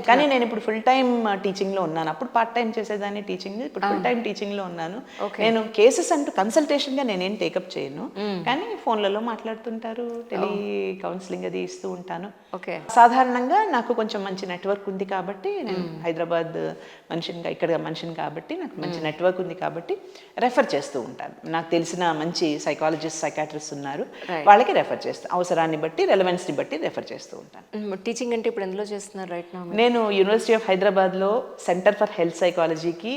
కానీ నేను ఇప్పుడు ఫుల్ టైమ్ టీచింగ్లో ఉన్నాను. అప్పుడు పార్ట్ టైం చేసేదాన్ని టీచింగ్, ఇప్పుడు ఫుల్ టైం టీచింగ్లో ఉన్నాను. నేను కేసెస్ అంటూ కన్సల్టేషన్గా నేనేం టేకప్ చేయను, కానీ ఫోన్లలో మాట్లాడుతుంటారు, టెలి కౌన్సిలింగ్ అది ఇస్తూ ఉంటాను. ఓకే. సాధారణంగా నాకు కొంచెం మంచి నెట్వర్క్ ఉంది కాబట్టి, నేను హైదరాబాద్ ఇక్కడ మనిషిని కాబట్టి నాకు మంచి నెట్వర్క్ ఉంది కాబట్టి రెఫర్ చేస్తూ ఉంటాను. నాకు తెలిసిన మంచి సైకాలజిస్ట్, సైకాట్రిస్ట్ ఉన్నారు, వాళ్ళకి రెఫర్ చేస్తాను. అవసరాన్ని బట్టి, రెలవెన్స్ని బట్టి రెఫర్ చేస్తూ ఉంటాను. టీచింగ్ అంటే ఇప్పుడు ఎందులో చేస్తున్నారు రైట్ నౌ? నేను యూనివర్సిటీ ఆఫ్ హైదరాబాద్లో సెంటర్ ఫర్ హెల్త్ సైకాలజీకి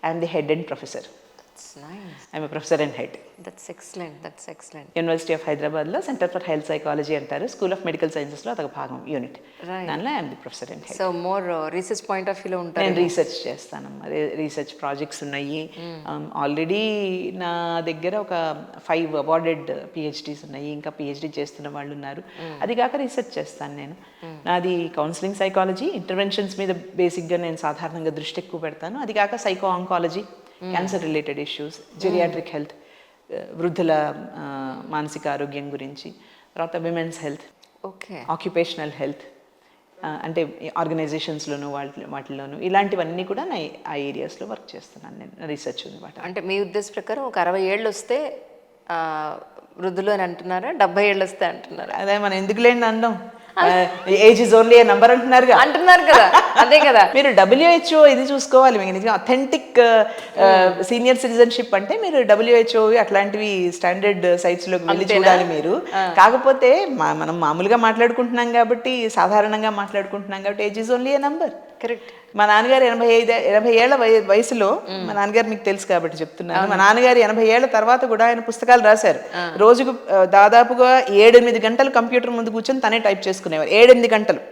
and the head and professor. That's nice. I'm professor in head. That's excellent. That's excellent. University of హైదరాబాద్లో సెంటర్ ఫర్ హెల్త్ సైకాలజీ అంటారు, స్కూల్ ఆఫ్ మెడికల్ సైన్సెస్లో అదొక భాగం unit. Right. దానిలో I'm the professor in head. So more research point of view ఉంటారు. నేను research చేస్తానమ్మా, research projects ఉన్నాయి. ఆల్రెడీ నా దగ్గర ఒక 5 అవార్డెడ్ పిహెచ్డీస్ ఉన్నాయి, ఇంకా పిహెచ్డీ చేస్తున్న వాళ్ళు ఉన్నారు. అది కాక రీసెర్చ్ చేస్తాను నేను. నాది కౌన్సిలింగ్ సైకాలజీ, ఇంటర్వెన్షన్స్ మీద బేసిక్గా నేను సాధారణంగా దృష్టి ఎక్కువ పెడతాను. అది కాక psycho oncology, cancer related issues, geriatric health, వృద్ధుల మానసిక ఆరోగ్యం గురించి, తర్వాత women's health, Okay. Occupational health, అంటే ఆర్గనైజేషన్స్లోను వాటిలోను ఇలాంటివన్నీ కూడా నా ఆ ఏరియాస్లో వర్క్ చేస్తున్నాను నేను, రీసెర్చ్ ఉంది వాటి. అంటే మీ ఉద్దేశ ప్రకారం ఒక 60 ఏళ్ళు వస్తే వృద్ధులు అని అంటున్నారా, 70 ఏళ్ళు వస్తే అంటున్నారా? అదే మనం ఎందుకు లేండి అండం, age is only A number అంటున్నారు కదా, అదే కదా. మీరు WHO ఇది చూసుకోవాలి, మీకు నిజంగా అథెంటిక్ సీనియర్ సిటిజన్షిప్ అంటే మీరు WHO అట్లాంటివి స్టాండర్డ్ సైట్స్లోకి వెళ్ళి చూడాలి మీరు. కాకపోతే మనం మామూలుగా మాట్లాడుకుంటున్నాం కాబట్టి, సాధారణంగా మాట్లాడుకుంటున్నాం కాబట్టి age is only A number. Correct. మా నాన్నగారు 80 ఏళ్ల వయసులో, మా నాన్నగారు మీకు తెలుసు కాబట్టి చెప్తున్నాను, మా నాన్నగారు 80 ఏళ్ల తర్వాత కూడా ఆయన పుస్తకాలు రాశారు. రోజుకు దాదాపుగా 7-8 గంటలు కంప్యూటర్ ముందు కూర్చొని తనే టైప్ చేసుకునేవారు. 7-8 గంటలు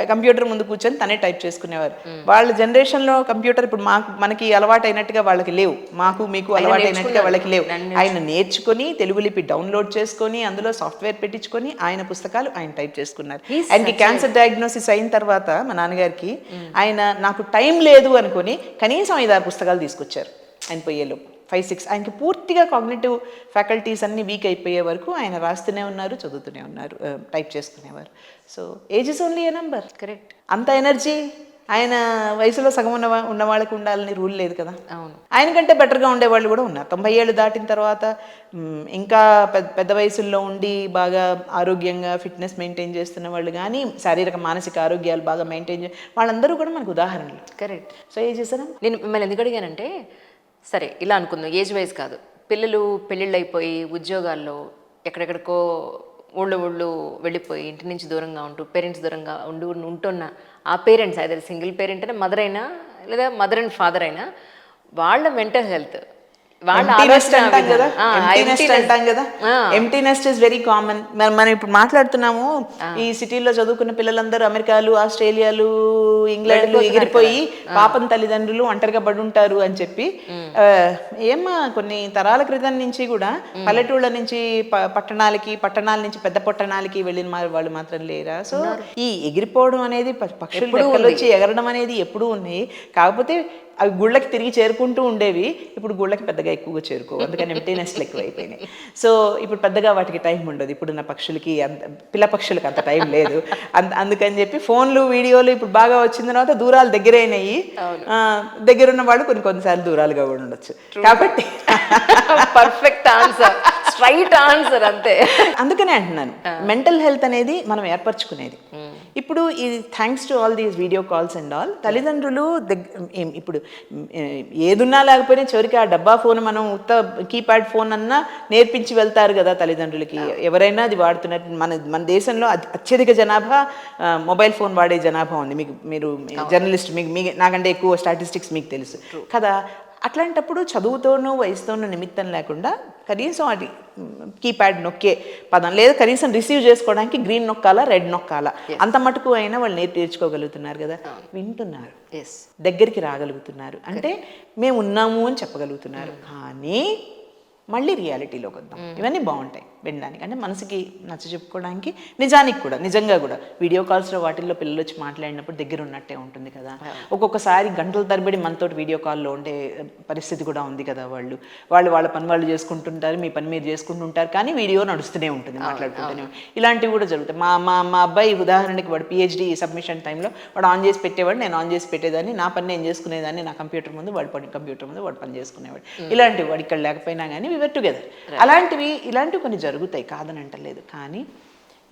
కంప్యూటర్ ముందు కూర్చొని తనే టైప్ చేసుకునేవారు. వాళ్ళ జనరేషన్లో కంప్యూటర్ ఇప్పుడు మనకి అలవాటు అయినట్టుగా వాళ్ళకి లేవు, మాకు మీకు అలవాటు అయినట్టుగా వాళ్ళకి లేవు. ఆయన నేర్చుకొని తెలుగు లిపి డౌన్లోడ్ చేసుకొని అందులో సాఫ్ట్వేర్ పెట్టించుకొని ఆయన పుస్తకాలు ఆయన టైప్ చేసుకున్నారు. ఆయనకి క్యాన్సర్ డయాగ్నోసిస్ అయిన తర్వాత మా నాన్నగారికి ఆయన నాకు టైం లేదు అనుకుని కనీసం 5-6 పుస్తకాలు తీసుకొచ్చారు ఆయన పోయేలోపు. 5-6 ఆయనకి పూర్తిగా కాగ్నిటివ్ ఫ్యాకల్టీస్ అన్నీ వీక్ అయిపోయే వరకు ఆయన రాస్తూనే ఉన్నారు, చదువుతూనే ఉన్నారు, టైప్ చేసుకునేవారు. So age is only A number. Correct. అంత ఎనర్జీ ఆయన వయసులో సగం ఉన్న వాళ్ళకి ఉండాలని రూల్ లేదు కదా. అవును. ఆయన కంటే బెటర్గా ఉండేవాళ్ళు కూడా ఉన్నారు. 90 ఏళ్ళు దాటిన తర్వాత ఇంకా పెద్ద వయసుల్లో ఉండి బాగా ఆరోగ్యంగా ఫిట్నెస్ మెయింటైన్ చేస్తున్న వాళ్ళు కానీ, శారీరక మానసిక ఆరోగ్యాలు బాగా మెయింటైన్ వాళ్ళందరూ కూడా మనకు ఉదాహరణలు. కరెక్ట్. సో ఏజ్ చేశారా? నేను మిమ్మల్ని ఎందుకు అడిగానంటే, సరే ఇలా అనుకుందాం, ఏజ్ వైజ్ కాదు, పిల్లలు పెళ్ళిళ్ళు అయిపోయి ఉద్యోగాల్లో ఎక్కడెక్కడికో ఊళ్ళు వెళ్ళిపోయి ఇంటి నుంచి దూరంగా ఉంటూ, పేరెంట్స్ దూరంగా ఉంటున్న ఆ పేరెంట్స్, ఐదర్ సింగిల్ పేరెంట్ అయినా, మదర్ అయినా, లేదా మదర్ అండ్ ఫాదర్ అయినా, వాళ్ళ మెంటల్ హెల్త్, వాళ్ళ అంటాం కదా, empty nest is very common. మనం ఇప్పుడు మాట్లాడుతున్నాము, ఈ సిటీలో చదువుకున్న పిల్లలందరూ అమెరికాలు, ఆస్ట్రేలియాలు, ఇంగ్లాండ్లు ఎగిరిపోయి పాపం తల్లిదండ్రులు ఒంటరిగా పడి ఉంటారు అని చెప్పి, ఏమ్మా కొన్ని తరాల క్రితం నుంచి కూడా పల్లెటూళ్ళ నుంచి పట్టణాల నుంచి పెద్ద పట్టణాలకి వెళ్ళిన వాళ్ళు మాత్రం లేరా? సో ఈ ఎగిరిపోవడం అనేది, పక్షులు రెక్కలు వచ్చి ఎగరడం అనేది ఎప్పుడూ ఉన్నాయి. కాకపోతే అవి గుళ్ళకి తిరిగి చేరుకుంటూ ఉండేవి, ఇప్పుడు గుళ్ళకి పెద్దగా ఎక్కువగా చేరుకోవు, అందుకని ఎంప్టీనెస్లు ఎక్కువ అయిపోయినాయి. సో ఇప్పుడు పెద్దగా వాటికి టైం ఉండదు. ఇప్పుడు నా పక్షులకి పిల్ల పక్షులకి అంత టైం లేదు. అందుకని చెప్పి ఫోన్లు, వీడియోలు ఇప్పుడు బాగా వచ్చిన తర్వాత దూరాలు దగ్గరైనాయి. దగ్గరున్న వాళ్ళు కొన్నిసార్లు దూరాలుగా కూడా ఉండొచ్చు. కాబట్టి పర్ఫెక్ట్ ఆన్సర్, స్ట్రైట్ ఆన్సర్, అంతే. అందుకనే అంటున్నాను, మెంటల్ హెల్త్ అనేది మనం ఏర్పరచుకునేది. ఇప్పుడు ఇది thanks to all these video calls and all, తల్లిదండ్రులు ఇప్పుడు ఏదున్నా లేకపోయినా చివరికి ఆ డబ్బా ఫోన్, మనం ఉత్త కీప్యాడ్ ఫోన్ అన్నా నేర్పించి వెళ్తారు కదా తల్లిదండ్రులకి. ఎవరైనా అది వాడుతున్నట్టు, మన దేశంలో అత్యధిక జనాభా మొబైల్ ఫోన్ వాడే జనాభా ఉంది. మీరు జర్నలిస్ట్, మీకు నాకంటే ఎక్కువ స్టాటిస్టిక్స్ మీకు తెలుసు కదా. అట్లాంటప్పుడు చదువుతోనూ వయసుతోనూ నిమిత్తం లేకుండా కనీసం అది కీప్యాడ్ నొక్కే పదం, లేదా కనీసం రిసీవ్ చేసుకోవడానికి గ్రీన్ నొక్కాలా, రెడ్ నొక్కాలా, అంత మటుకు అయినా వాళ్ళు నేర్చుకోగలుగుతున్నారు కదా. వింటున్నారు, దగ్గరికి రాగలుగుతున్నారు, అంటే మేము ఉన్నాము అని చెప్పగలుగుతున్నారు. కానీ మళ్ళీ రియాలిటీలోకి వద్దాం. ఇవన్నీ బాగుంటాయి వినడానికి, అంటే మనసుకి నచ్చ చెప్పుకోవడానికి, నిజంగా కూడా వీడియో కాల్స్లో వాటిల్లో పిల్లలు వచ్చి మాట్లాడినప్పుడు దగ్గర ఉన్నట్టే ఉంటుంది కదా. ఒక్కొక్కసారి గంటల తరబడి మనతో వీడియో కాల్లో ఉండే పరిస్థితి కూడా ఉంది కదా. వాళ్ళ పని వాళ్ళు చేసుకుంటుంటారు, మీ పని మీరు చేసుకుంటుంటారు, కానీ వీడియో నడుస్తూనే ఉంటుంది, మాట్లాడుకుంటూనే. ఇలాంటివి కూడా జరుగుతాయి. మా అబ్బాయి ఉదాహరణకి వాడు PhD సబ్మిషన్ టైంలో వాడు ఆన్ చేసి పెట్టేవాడు, నేను ఆన్ చేసి పెట్టేదాన్ని, నా పని నేను చేసుకునేదాన్ని నా కంప్యూటర్ ముందు, వాడి కంప్యూటర్ ముందు వాడు పని చేసుకునేవాడు. ఇలాంటివి వాడు ఇక్కడ లేకపోయినా కానీ వి వర్ టుగెదర్. ఇలాంటివి కొన్ని జరుగుతాయి, కాదని అంటలేదు. కానీ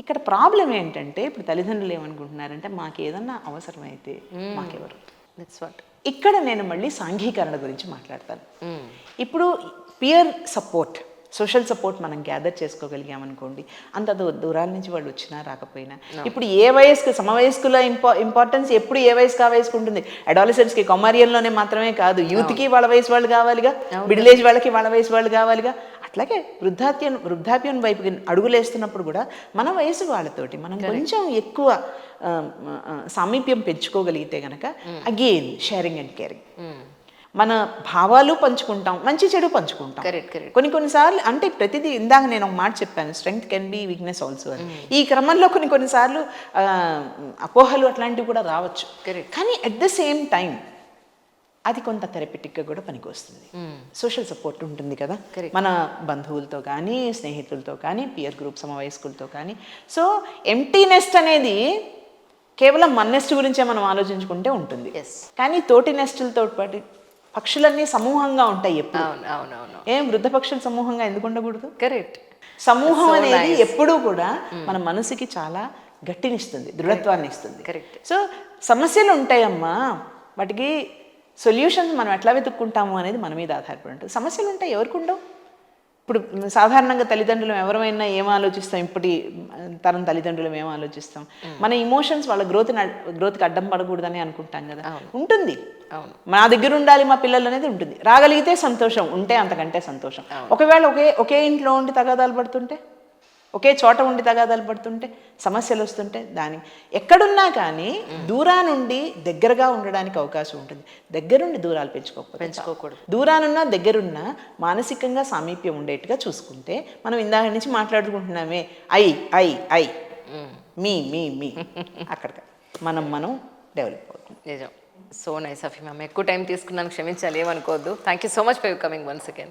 ఇక్కడ ప్రాబ్లం ఏంటంటే, ఇప్పుడు తల్లిదండ్రులు ఏమనుకుంటున్నారంటే, మాకు ఏదన్నా అవసరమైతే మాకెవరు. ఇక్కడ నేను మళ్ళీ సాంఘీకరణ గురించి మాట్లాడతాను. ఇప్పుడు పియర్ సపోర్ట్ సోషల్ సపోర్ట్ మనం గ్యాదర్ చేసుకోగలిగామనుకోండి, అంత దూరాల నుంచి వాళ్ళు వచ్చినా రాకపోయినా. ఇప్పుడు ఏ వయసుకు సమవయస్కుల ఇంపార్టెన్స్ ఎప్పుడు ఏ వయసుకు ఆ వయసుకు ఉంటుంది. అడాలసెంట్స్కి కొమారియన్లోనే మాత్రమే కాదు, యూత్కి వాళ్ళ వయసు వాళ్ళు కావాలిగా, మిడిల్ ఏజ్ వాళ్ళకి వాళ్ళ వయసు వాళ్ళు కావాలిగా. అట్లాగే వృద్ధాప్యం వైపుకి అడుగులేస్తున్నప్పుడు కూడా మన వయసు వాళ్ళతోటి మనం కొంచెం ఎక్కువ సామీప్యం పెంచుకోగలిగితే గనక అగైన్ షేరింగ్ అండ్ కేరింగ్. మన భావాలు పంచుకుంటాం, మంచి చెడు పంచుకుంటాం. కొన్నిసార్లు అంటే ప్రతిదీ ఇందాక నేను ఒక మాట చెప్పాను, strength can be weakness also అని. ఈ క్రమంలో కొన్నిసార్లు అపోహలు అట్లాంటివి కూడా రావచ్చు. కానీ అట్ ద సేమ్ టైం అది కొంత థెరపిటిక్గా కూడా పనికి వస్తుంది. సోషల్ సపోర్ట్ ఉంటుంది కదా మన బంధువులతో కానీ, స్నేహితులతో కానీ, పియర్ గ్రూప్ సమవయస్కులతో కానీ. సో ఎంప్టీ నెస్ట్ అనేది కేవలం మన నెస్ట్ గురించే మనం ఆలోచించుకుంటే ఉంటుంది. కానీ తోటి నెస్టులతో పాటు పక్షులన్నీ సమూహంగా ఉంటాయి ఎప్పుడు. ఏం వృద్ధ పక్షులు సమూహంగా ఎందుకు ఉండకూడదు? కరెక్ట్. సమూహం అనేది ఎప్పుడూ కూడా మన మనసుకి చాలా గట్టినిస్తుంది, దృఢత్వాన్ని ఇస్తుంది. సో సమస్యలు ఉంటాయమ్మా, వాటికి సొల్యూషన్స్ మనం ఎట్లా వెతుక్కుంటాము అనేది మన మీద ఆధారపడి ఉంటుంది. సమస్యలు ఉంటాయి, ఎవరికి ఉండవు? ఇప్పుడు సాధారణంగా తల్లిదండ్రులు ఎవరైనా ఏం ఆలోచిస్తాం, ఇప్పటి తరం తల్లిదండ్రులు ఏం ఆలోచిస్తాం, మన ఇమోషన్స్ వాళ్ళ గ్రోత్కి అడ్డం పడకూడదని అనుకుంటాం కదా. ఉంటుంది, మా దగ్గర ఉండాలి మా పిల్లలు అనేది ఉంటుంది. రాగలిగితే సంతోషం, ఉంటే అంతకంటే సంతోషం. ఒకవేళ ఒకే ఇంట్లో ఉండి తగాదాలు పడుతుంటే, ఒకే చోట ఉండి తగాదాలు పడుతుంటే, సమస్యలు వస్తుంటే, దాని ఎక్కడున్నా కానీ దూరానుండి దగ్గరగా ఉండడానికి అవకాశం ఉంటుంది. దగ్గరుండి దూరాలు పెంచుకోకూడదు. దూరానున్నా దగ్గరున్నా మానసికంగా సామీప్యం ఉండేట్టుగా చూసుకుంటే, మనం ఇందాక నుంచి మాట్లాడుకుంటున్నామే ఐ మీ మీ మీ అక్కడ మనం డెవలప్ అవుతుంది. నిజం. So nice of you ma'am. ఎక్కువ టైం తీసుకున్నాను, క్షమించాలి, ఏమనుకోవద్దు. Thank you so much for coming once again.